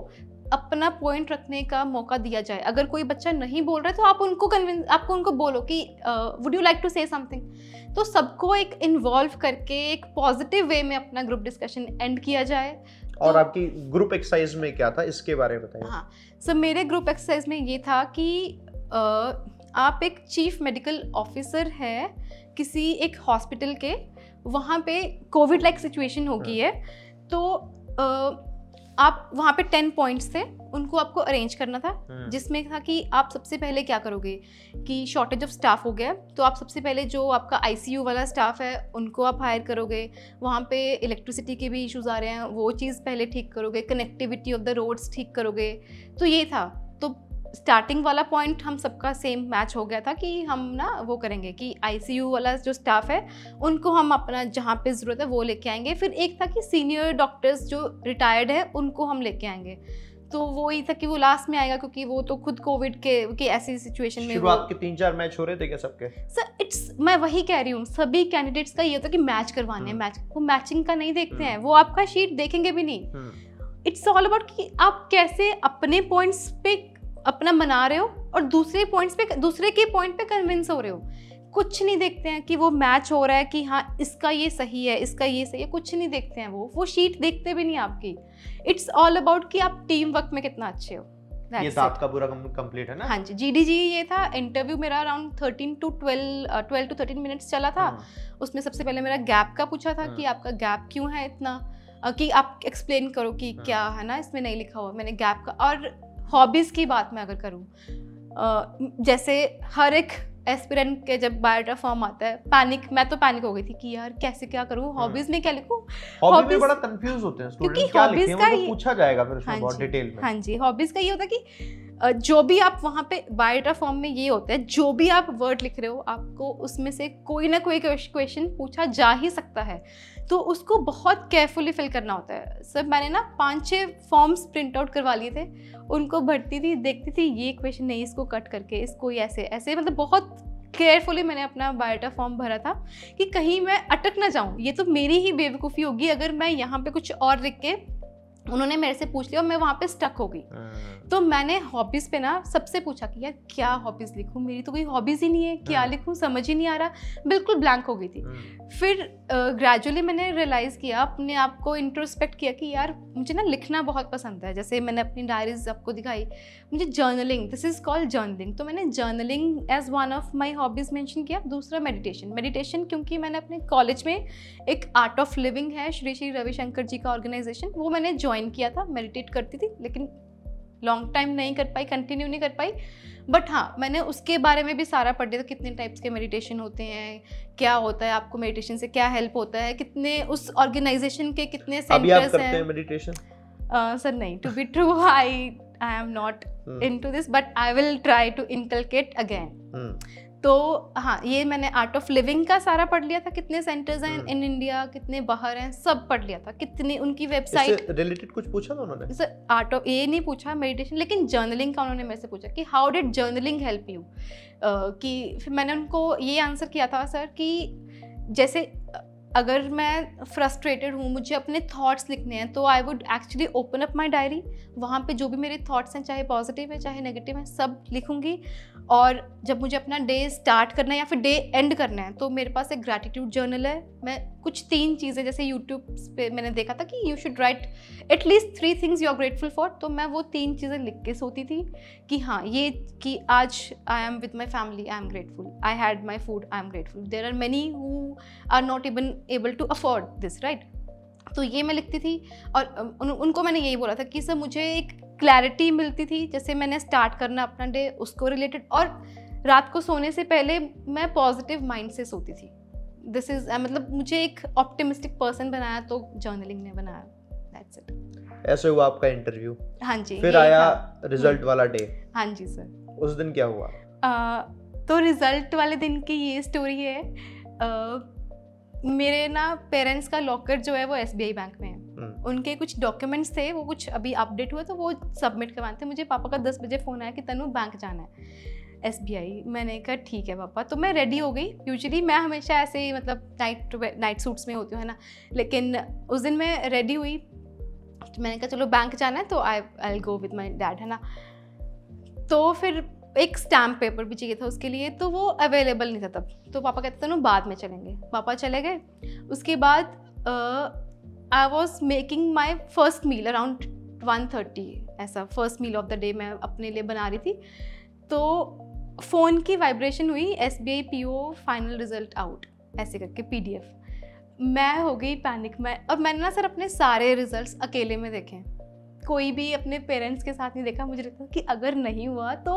अपना पॉइंट रखने का मौका दिया जाए। अगर कोई बच्चा नहीं बोल रहा है तो आपको उनको बोलो कि would you like to say something. तो सबको एक इन्वॉल्व करके एक पॉजिटिव वे में अपना ग्रुप डिस्कशन एंड किया जाए।
और आपकी ग्रुप एक्सरसाइज में क्या था, इसके बारे में बताइए।
हाँ सर, मेरे ग्रुप एक्सरसाइज में ये था कि आप एक चीफ मेडिकल ऑफिसर है किसी एक हॉस्पिटल के, वहाँ पे कोविड लाइक सिचुएशन हो गई है, तो आप वहाँ पे 10 पॉइंट्स थे, उनको आपको अरेंज करना था, जिसमें था कि आप सबसे पहले क्या करोगे कि शॉर्टेज ऑफ स्टाफ हो गया, तो आप सबसे पहले जो आपका आईसीयू वाला स्टाफ है उनको आप हायर करोगे। वहाँ पे इलेक्ट्रिसिटी के भी इश्यूज आ रहे हैं, वो चीज़ पहले ठीक करोगे। कनेक्टिविटी ऑफ द रोड्स ठीक करोगे। तो ये था, तो स्टार्टिंग वाला पॉइंट हम सबका सेम मैच हो गया था कि हम ना वो करेंगे कि आईसीयू वाला जो स्टाफ है उनको हम अपना जहाँ पे ज़रूरत है वो लेके आएंगे। फिर एक था कि सीनियर डॉक्टर्स जो रिटायर्ड है उनको हम लेके आएंगे। तो वो ही था कि वो लास्ट में आएगा, क्योंकि वो तो खुद कोविड के ऐसी सिचुएशन में।
शुरुआत के 3-4 मैच हो रहे थे क्या सबके?
सर मैं वही कह रही हूँ, सभी कैंडिडेट्स का ये होता है कि मैच करवाने हैं, मैच, वो मैचिंग का नहीं देखते हैं, वो आपका शीट देखेंगे भी नहीं। इट्स ऑल अबाउट कि आप कैसे अपने पॉइंट्स पे अपना बना रहे हो और दूसरे के पॉइंट पे कन्विंस हो रहे हो। कुछ नहीं देखते हैं कि वो मैच हो रहा है कि हाँ इसका ये सही है, इसका ये सही है, कुछ नहीं देखते हैं। वो शीट देखते भी नहीं आपकी। इट्स ऑल अबाउट कि आप टीम वर्क में कितना अच्छे हो,
ये तो आपका पूरा कंप्लीट है ना?
हाँ जी, GDG ये था। इंटरव्यू मेरा अराउंड 12 to 13 मिनट्स चला था। उसमें सबसे पहले मेरा गैप का पूछा था कि आपका गैप क्यों है इतना, कि आप एक्सप्लेन करो कि क्या है ना इसमें नहीं लिखा हुआ। मैंने गैप का, और हॉबीज़ की बात मैं अगर करूँ, जैसे हर एक एस्पिरेंट के जब बायोडाटा फॉर्म आता है, मैं तो पैनिक हो गई थी कि यार कैसे क्या करूँ, हॉबीज में क्या लिखूँ।
हॉबी में बड़ा कंफ्यूज होते हैं स्टूडेंट, क्या लिखें, वो तो पूछा जाएगा फिर उसमें बहुत डिटेल में।
हाँ जी, हॉबीज का ये होता है कि जो भी आप वहाँ पे बायोडाटा फॉर्म में ये होता है, जो भी आप वर्ड लिख रहे हो आपको उसमें से कोई ना कोई क्वेश्चन पूछा जा ही सकता है, तो उसको बहुत केयरफुली फिल करना होता है। सर मैंने ना 5-6 फॉर्म्स प्रिंट आउट करवा लिए थे, उनको भरती थी, देखती थी ये क्वेश्चन नहीं, इसको कट करके इसको ऐसे मतलब बहुत केयरफुली मैंने अपना बायोडाटा फॉर्म भरा था कि कहीं मैं अटक ना जाऊँ। ये तो मेरी ही बेवकूफ़ी होगी अगर मैं यहाँ पे कुछ और लिख के उन्होंने मेरे से पूछ लिया और मैं वहाँ पे स्टक हो गई। तो मैंने हॉबीज़ पे ना सबसे पूछा कि यार क्या हॉबीज़ लिखूँ, मेरी तो कोई हॉबीज़ ही नहीं है, क्या लिखूँ समझ ही नहीं आ रहा, बिल्कुल ब्लैंक हो गई थी। फिर ग्रेजुअली मैंने रियलाइज़ किया, अपने आप को इंट्रोस्पेक्ट किया कि यार मुझे ना लिखना बहुत पसंद है। जैसे मैंने अपनी डायरीज आपको दिखाई, मुझे journaling, this is called journaling, तो मैंने journaling as one of my hobbies mention किया। दूसरा मेडिटेशन क्योंकि मैंने अपने कॉलेज में एक आर्ट ऑफ लिविंग है, श्री श्री रविशंकर जी का ऑर्गेनाइजेशन, वो मैंने ज्वाइन किया था। मेडिटेट करती थी लेकिन लॉन्ग टाइम नहीं कर पाई, कंटिन्यू नहीं कर पाई, बट हाँ मैंने उसके बारे में भी सारा पढ़ लिया था, कितने टाइप्स के मेडिटेशन होते हैं, क्या होता है, आपको मेडिटेशन से क्या हेल्प होता है, कितने उस ऑर्गेनाइजेशन के कितने सेंटर्स हैं।
अभी आप करते हैं मेडिटेशन?
सर नहीं, to be true I am not into this, but I will try to inculcate again. तो हाँ, ये मैंने आर्ट ऑफ लिविंग का सारा पढ़ लिया था, कितने सेंटर्स हैं इन इंडिया, कितने बाहर हैं, सब पढ़ लिया था, कितनी उनकी वेबसाइट
रिलेटेड कुछ पूछा था उन्होंने?
सर आर्ट ऑफ ये नहीं पूछा मेडिटेशन, लेकिन जर्नलिंग का उन्होंने मेरे से पूछा कि how did journaling help you, कि फिर मैंने उनको ये आंसर किया था सर कि जैसे अगर मैं फ्रस्ट्रेटेड हूँ, मुझे अपने थॉट्स लिखने हैं, तो I would actually open up my diary, वहाँ पे जो भी मेरे थॉट्स हैं, चाहे पॉजिटिव है चाहे नेगेटिव है, सब लिखूँगी। और जब मुझे अपना डे स्टार्ट करना है या फिर डे एंड करना है, तो मेरे पास एक ग्रैटिट्यूड जर्नल है। मैं कुछ 3 चीज़ें, जैसे यूट्यूब पे मैंने देखा था कि you should write at least 3 things you are grateful for, तो मैं वो 3 चीज़ें लिख के सोती थी कि हाँ ये कि आज I am with my family, I am grateful, I had my food, I am grateful, there are many who are not even able to afford this, right. तो ये मैं लिखती थी और उनको मैंने यही बोला था कि सर मुझे एक क्लैरिटी मिलती थी, जैसे मैंने स्टार्ट करना अपना डे उसको रिलेटेड, और रात को सोने से पहले मैं पॉजिटिव माइंड से सोती थी। दिस इज मतलब मुझे एक ऑप्टिमिस्टिक पर्सन बनाया तो जर्नलिंग ने बनाया, दैट्स इट।
ऐसे हुआ आपका इंटरव्यू?
हाँ जी।
फिर आया रिजल्ट वाला डे?
हाँ जी सर।
उस दिन क्या हुआ?
तो रिजल्ट वाले दिन की ये स्टोरी है, मेरे ना पेरेंट्स का लॉकर जो है वो SBI बैंक में है, उनके कुछ डॉक्यूमेंट्स थे, वो कुछ अभी अपडेट हुए तो वो सबमिट करवाने थे। मुझे पापा का 10 बजे फ़ोन आया कि तनु बैंक जाना है SBI। मैंने कहा ठीक है पापा, तो मैं रेडी हो गई। यूजुअली मैं हमेशा ऐसे ही मतलब नाइट सूट्स में होती हूँ, है ना, लेकिन उस दिन मैं रेडी हुई, मैंने कहा चलो बैंक जाना है तो आई will go with my dad, है ना। तो फिर एक स्टैम्प पेपर भी चाहिए था उसके लिए, तो वो अवेलेबल नहीं था तब, तो पापा कहते थे ना बाद में चलेंगे। पापा चले गए। उसके बाद I was making my first meal around 1:30, ऐसा first meal of the day मैं अपने लिए बना रही थी। तो फ़ोन की वाइब्रेशन हुई, SBI PO final result out ऐसे करके PDF। मैं हो गई पैनिक में, और मैंने ना सर अपने सारे रिजल्ट्स अकेले में देखे, कोई भी अपने पेरेंट्स के साथ नहीं देखा। मुझे लगता कि अगर नहीं हुआ तो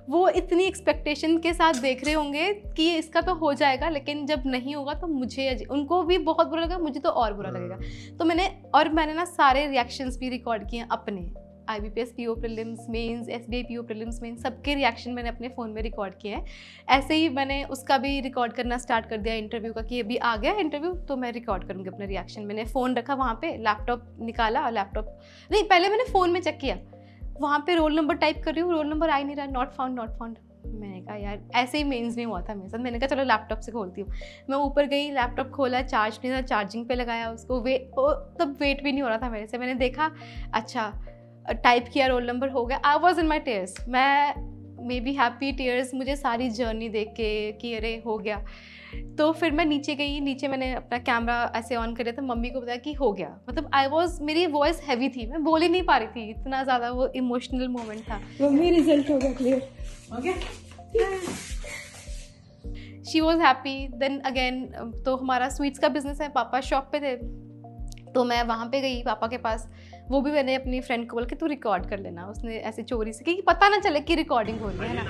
वो इतनी एक्सपेक्टेशन के साथ देख रहे होंगे कि इसका तो हो जाएगा, लेकिन जब नहीं होगा तो मुझे, उनको भी बहुत बुरा लगा, मुझे तो और बुरा लगेगा। तो मैंने ना सारे रिएक्शंस भी रिकॉर्ड किए अपने, IBPS PO prelims mains, SBI PO prelims mains, सबके रिएक्शन मैंने अपने फ़ोन में रिकॉर्ड किए हैं। ऐसे ही मैंने उसका भी रिकॉर्ड करना स्टार्ट कर दिया इंटरव्यू का, कि अभी आ गया इंटरव्यू तो मैं रिकॉर्ड करूँगी अपने रिएक्शन। मैंने फ़ोन रखा वहाँ पे, लैपटॉप निकाला, लैपटॉप नहीं, पहले मैंने फ़ोन में चेक किया, वहाँ पे रोल नंबर टाइप कर रही हूँ, रोल नंबर आ ही नहीं रहा, नॉट फाउंड। मैंने कहा यार ऐसे ही मेंस में हुआ था मेरे साथ। मैंने कहा चलो लैपटॉप से खोलती हूँ। मैं ऊपर गई, लैपटॉप खोला, चार्ज नहीं था, चार्जिंग पे लगाया उसको, तब वेट भी नहीं हो रहा था मेरे से। मैंने देखा, अच्छा टाइप किया, रोल नंबर हो गया। I was in my tears, मैं मे बी हैप्पी टीयर्स, मुझे सारी जर्नी देख के कि अरे हो गया। तो फिर मैं नीचे गई, नीचे मैंने अपना कैमरा ऐसे ऑन कर दिया था, मम्मी को बताया कि हो गया। मतलब मेरी वॉइस हैवी थी, मैं बोल ही नहीं पा रही थी, इतना ज़्यादा वो इमोशनल मोमेंट था।
मम्मी रिजल्ट हो गया clear, okay.
She was happy. Then again तो हमारा स्वीट्स का बिजनेस है, पापा शॉप पे थे, तो मैं वहाँ पे गई पापा के पास। वो भी मैंने अपनी फ्रेंड को बोला कि तू रिकॉर्ड कर लेना, उसने ऐसे चोरी से, क्योंकि पता ना चले कि रिकॉर्डिंग हो रही है ना।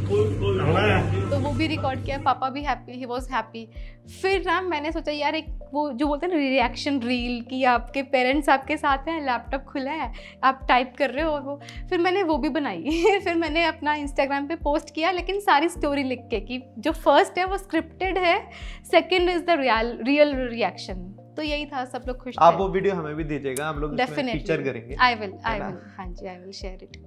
तो वो भी रिकॉर्ड किया, पापा भी हैप्पी, ही वॉज हैप्पी। फिर ना मैंने सोचा यार एक वो जो बोलते हैं ना रिएक्शन रील, कि आपके पेरेंट्स आपके साथ हैं, लैपटॉप खुला है, आप टाइप कर रहे हो, और वो फिर मैंने वो भी बनाई। फिर मैंने अपना इंस्टाग्राम पे पोस्ट किया, लेकिन सारी स्टोरी लिख के कि जो फर्स्ट है वो स्क्रिप्टेड है, second is the real reaction. तो यही था, सब लोग खुश थे।
आप वो वीडियो हमें भी दीजिएगा, हम लोग इसमें फीचर करेंगे।
आई विल हाँ जी, आई विल शेयर इट।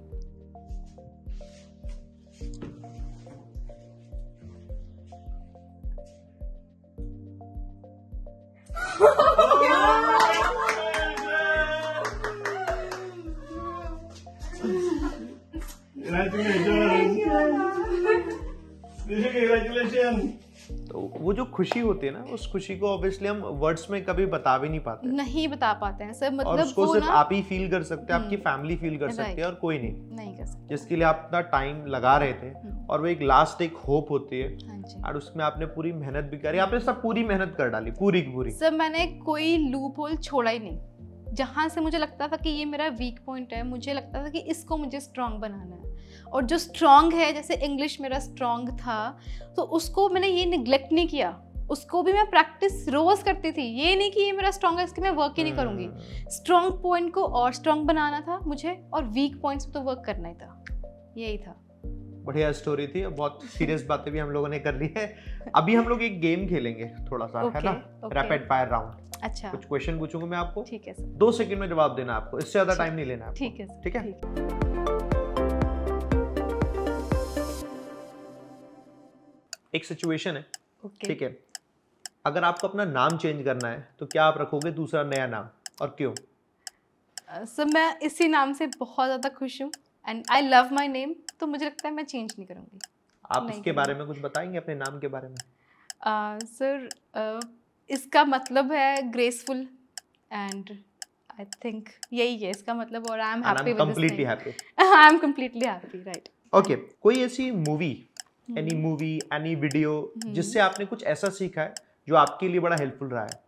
तो वो जो खुशी होती है ना, उस खुशी को ऑब्वियसली हम वर्ड्स में कभी बता भी नहीं पाते,
नहीं बता पाते हैं सर। मतलब
और उसको
वो
सिर्फ
ना
आप ही फील कर सकते हैं, आपकी फैमिली फील कर सकती है, और कोई नहीं
कर सकते,
जिसके लिए आप इतना टाइम लगा रहे थे, और वो एक लास्ट एक होप होती है,
हाँ जी।
और उसमें आपने पूरी मेहनत भी करी, आपने सब पूरी मेहनत कर डाली, पूरी की पूरी।
सर मैंने कोई लूप होल छोड़ा ही नहीं। जहाँ से मुझे लगता था कि ये मेरा वीक पॉइंट है, मुझे लगता था कि इसको मुझे स्ट्रॉन्ग बनाना है, और जो स्ट्रॉन्ग है, जैसे इंग्लिश मेरा स्ट्रॉन्ग था, तो उसको मैंने ये निगलेक्ट नहीं किया, उसको भी मैं प्रैक्टिस रोज करती थी। ये नहीं कि ये मेरा स्ट्रॉन्ग है, इसके मैं वर्क ही नहीं करूँगी। स्ट्रॉन्ग पॉइंट को और स्ट्रॉन्ग बनाना था मुझे, और वीक पॉइंट्स पे तो वर्क करना ही था, यही था।
बढ़िया स्टोरी थी, बहुत सीरियस बातें भी हम लोगों ने कर ली है। अभी हम लोग एक गेम खेलेंगे थोड़ा सा, है ना, रैपिड फायर राउंड।
अच्छा,
कुछ क्वेश्चन पूछूंगा मैं आपको,
ठीक है सर।
2 सेकंड में जवाब देना आपको, इससे ज्यादा टाइम नहीं लेना आपको।
ठीक है सर,
ठीक है। एक सिचुएशन है, ठीक है, अगर आपको अपना नाम चेंज करना है तो क्या आप रखोगे दूसरा नया नाम, और क्यों?
सर मैं इसी नाम से बहुत ज़्यादा खुश हूँ, and I love my name, तो मुझे लगता है मैं चेंज नहीं करूँगी।
आप इसके बारे में कुछ बताएंगे, अपने नाम के बारे में?
सर इसका मतलब है ग्रेसफुल, एंड आई थिंक यही है इसका मतलब, और I am happy with this name. I am completely happy, right.
Okay, कोई ऐसी movie, any movie, any video जिससे आपने कुछ ऐसा सीखा है जो आपके लिए बड़ा हेल्पफुल रहा है?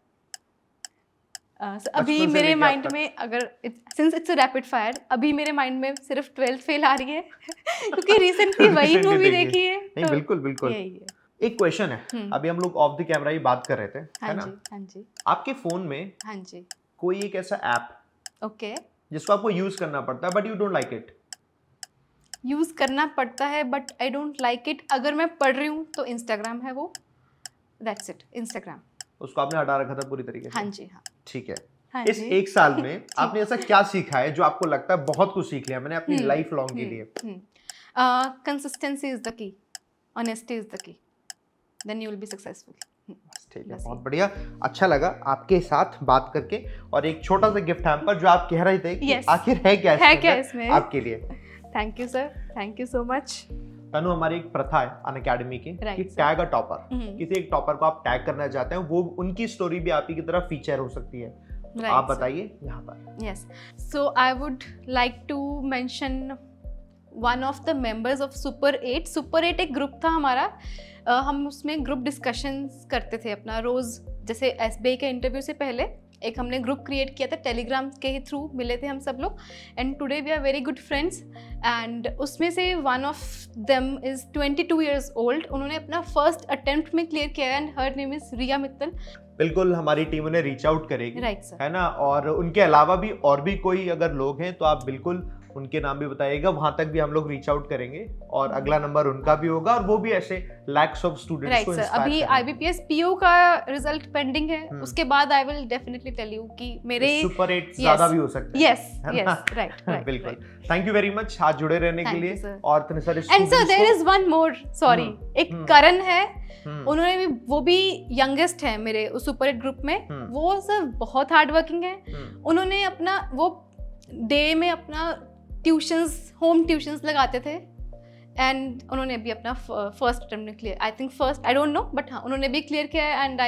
अभी मेरे माइंड में, अगर since it's a rapid fire, अभी मेरे माइंड में सिर्फ 12th फेल आ रही है क्योंकि रिसेंटली वही मूवी देखी है।
नहीं,
तो
बिल्कुल बिल्कुल।
यही है।
एक क्वेश्चन है, अभी हम लोग ऑफ द कैमरा ही बात कर रहे थे, है ना?
हाँ जी।
आपके फोन में
हाँ जी।
कोई एक ऐसा ऐप
ओके
जिसको आपको यूज करना पड़ता है but you don't like it?
Use करना पड़ता है but I don't like it. अगर मैं पढ़ रही हूँ तो इंस्टाग्राम है वो, दैट्स इट, इंस्टाग्राम।
उसको आपने हटा रखा था पूरी तरीके से?
हाँ जी, हाँ।
ठीक है।
हाँ
इस एक साल में आपने ऐसा क्या सीखा है जो आपको लगता है बहुत कुछ सीख लिया मैंने अपनी लाइफ लॉन्ग के लिए?
Consistency is the key, honesty is the key, then you will be successful.
ठीक है, बहुत बढ़िया, अच्छा लगा आपके साथ बात करके। और एक छोटा सा गिफ्ट हैम्पर जो आप कह रहे थे कि आखिर है क्या इसमें आपके लिए?
Thank you sir, thank you so much.
Tanu, हमारी एक प्रथा है अनअकैडमी की कि टैग अ टॉपर। किसी एक टॉपर को आप टैग करना चाहते हैं, वो उनकी स्टोरी भी आप ही की तरह फीचर हो सकती है। आप बताइए यहाँ पर।
Yes, so I would like to mention one of the members of super 8। Super 8 एक ग्रुप था हमारा, हम उसमें ग्रुप डिस्कशंस करते थे अपना रोज़। जैसे SBI के इंटरव्यू से पहले एक हमने ग्रुप क्रिएट किया था, टेलीग्राम के ही थ्रू मिले थे हम सब लोग, and today we are very good friends. And उसमें से one of them is 22 years old. उन्होंने अपना फर्स्ट अटेम्प्ट में क्लियर किया, and her name is Riya Mittal.
बिल्कुल, हमारी टीम उन्हें रीच आउट करेगी,
राइट सर,
है ना? और उनके अलावा भी और भी कोई अगर लोग हैं तो आप बिल्कुल उनके नाम भी बताइएगा, वहां तक भी हम लोग रीच आउट करेंगे, और अगला नंबर उनका भी होगा, और वो भी ऐसे लैक्स ऑफ स्टूडेंट्स को इंस्पायर करेंगे।
अभी IBPS PO का रिजल्ट पेंडिंग है, उसके बाद I will definitely tell you कि मेरे
सुपर 8 ज्यादा भी हो सकते हैं।
यस यस, राइट,
बिल्कुल। थैंक यू वेरी मच आज जुड़े रहने के लिए। और इतने सारे
and sir there is one more, sorry, एक करण है, उन्होंने भी, वो भी यंगेस्ट है मेरे सुपर 8 ग्रुप में। वो सर बहुत हार्ड वर्किंग है। उन्होंने अपना वो डे में अपना होम ट्यूशंस लगाते थे एंड उन्होंने भी अपना फर्स्ट अटेम्प्ट में clear, I think first, I don't know, but हाँ उन्होंने भी क्लियर किया है। एंड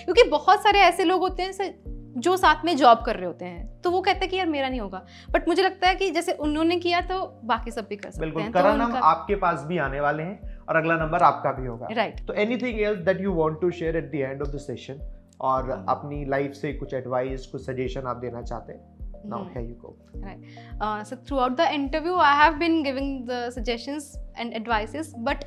क्योंकि बहुत सारे ऐसे लोग होते हैं जो साथ में जॉब कर रहे होते हैं, तो वो कहते हैं कि यार मेरा नहीं होगा, बट मुझे लगता है कि जैसे उन्होंने किया तो बाकी सब भी कर सकते हैं।
बिल्कुल, करण हम आपके पास भी आने वाले हैं और अगला नंबर आपका भी होगा,
राइट।
तो anything else that you want to share at the end of the session, और अपनी लाइफ से कुछ एडवाइस, कुछ सजेशन आप देना चाहते हैं? Now here you go.
Right. So throughout the interview, I have been giving the suggestions and advices, but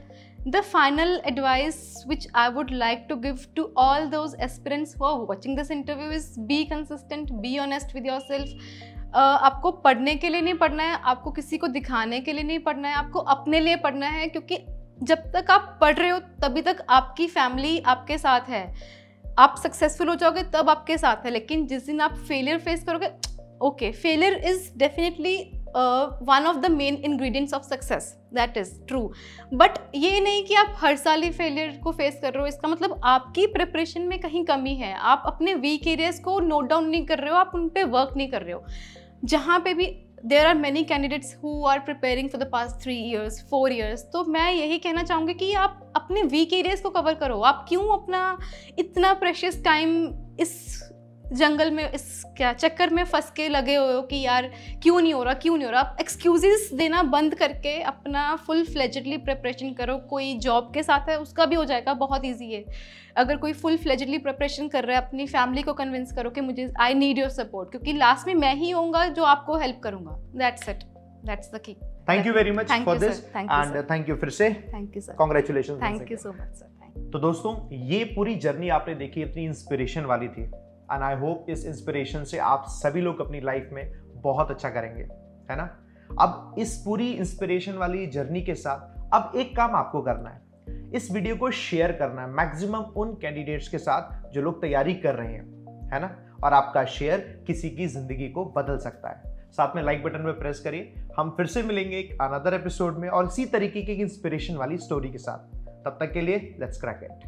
the final advice which I would like to give to all those aspirants who are watching this interview is be consistent, be honest with yourself. आपको पढ़ने के लिए नहीं पढ़ना है, आपको किसी को दिखाने के लिए नहीं पढ़ना है, आपको अपने लिए पढ़ना है, क्योंकि जब तक आप पढ़ रहे हो तभी तक आपकी फैमिली आपके साथ है। आप सक्सेसफुल हो जाओगे तब आपके साथ है, लेकिन जिस दिन आप फेलियर फेस करोगे, okay, failure is definitely one of the main ingredients of success, that is true, but ये नहीं कि आप हर साल ही फेलियर को फेस कर रहे हो, इसका मतलब आपकी प्रिपरेशन में कहीं कमी है, आप अपने वीक एरियाज को नोट डाउन नहीं कर रहे हो, आप उन पे वर्क नहीं कर रहे हो। जहाँ पे भी there are many candidates who are preparing for the past 3 years, 4 years, तो मैं यही कहना चाहूँगी कि आप अपने वीक एरियाज को कवर करो। आप क्यों अपना इतना प्रेशियस टाइम इस जंगल में, इस क्या चक्कर में फंस के लगे हुए हो कि यार क्यों नहीं हो रहा। आप एक्सक्यूजेस देना बंद करके अपना फुल फ्लेजेडली प्रिपरेशन करो। कोई जॉब के साथ है उसका भी हो जाएगा, बहुत ईजी है। अगर कोई फुल फ्लेजेडली प्रिपरेशन कर रहा है, अपनी फैमिली को कन्विंस करो कि मुझे आई नीड योर सपोर्ट, क्योंकि लास्ट में मैं ही होऊंगा जो आपको हेल्प करूंगा। That's it, that's the key.
Thank you very much for this and thank you फिर से,
thank you sir,
congratulations,
thank you so much sir.
तो दोस्तों, ये पूरी जर्नी आपने देखी, इतनी इंस्पिरेशन वाली थी, एंड आई होप इस इंस्पिरेशन से आप सभी लोग अपनी लाइफ में बहुत अच्छा करेंगे, है ना। अब इस पूरी इंस्पिरेशन वाली जर्नी के साथ अब एक काम आपको करना है, इस वीडियो को शेयर करना है मैक्सिमम उन कैंडिडेट्स के साथ जो लोग तैयारी कर रहे हैं, है ना। और आपका शेयर किसी की जिंदगी को बदल सकता है। साथ में लाइक बटन पे प्रेस करिए। हम फिर से मिलेंगे एक अनदर एपिसोड में और इसी तरीके की इंस्पिरेशन वाली स्टोरी के साथ। तब तक के लिए लेट्स क्रैक इट।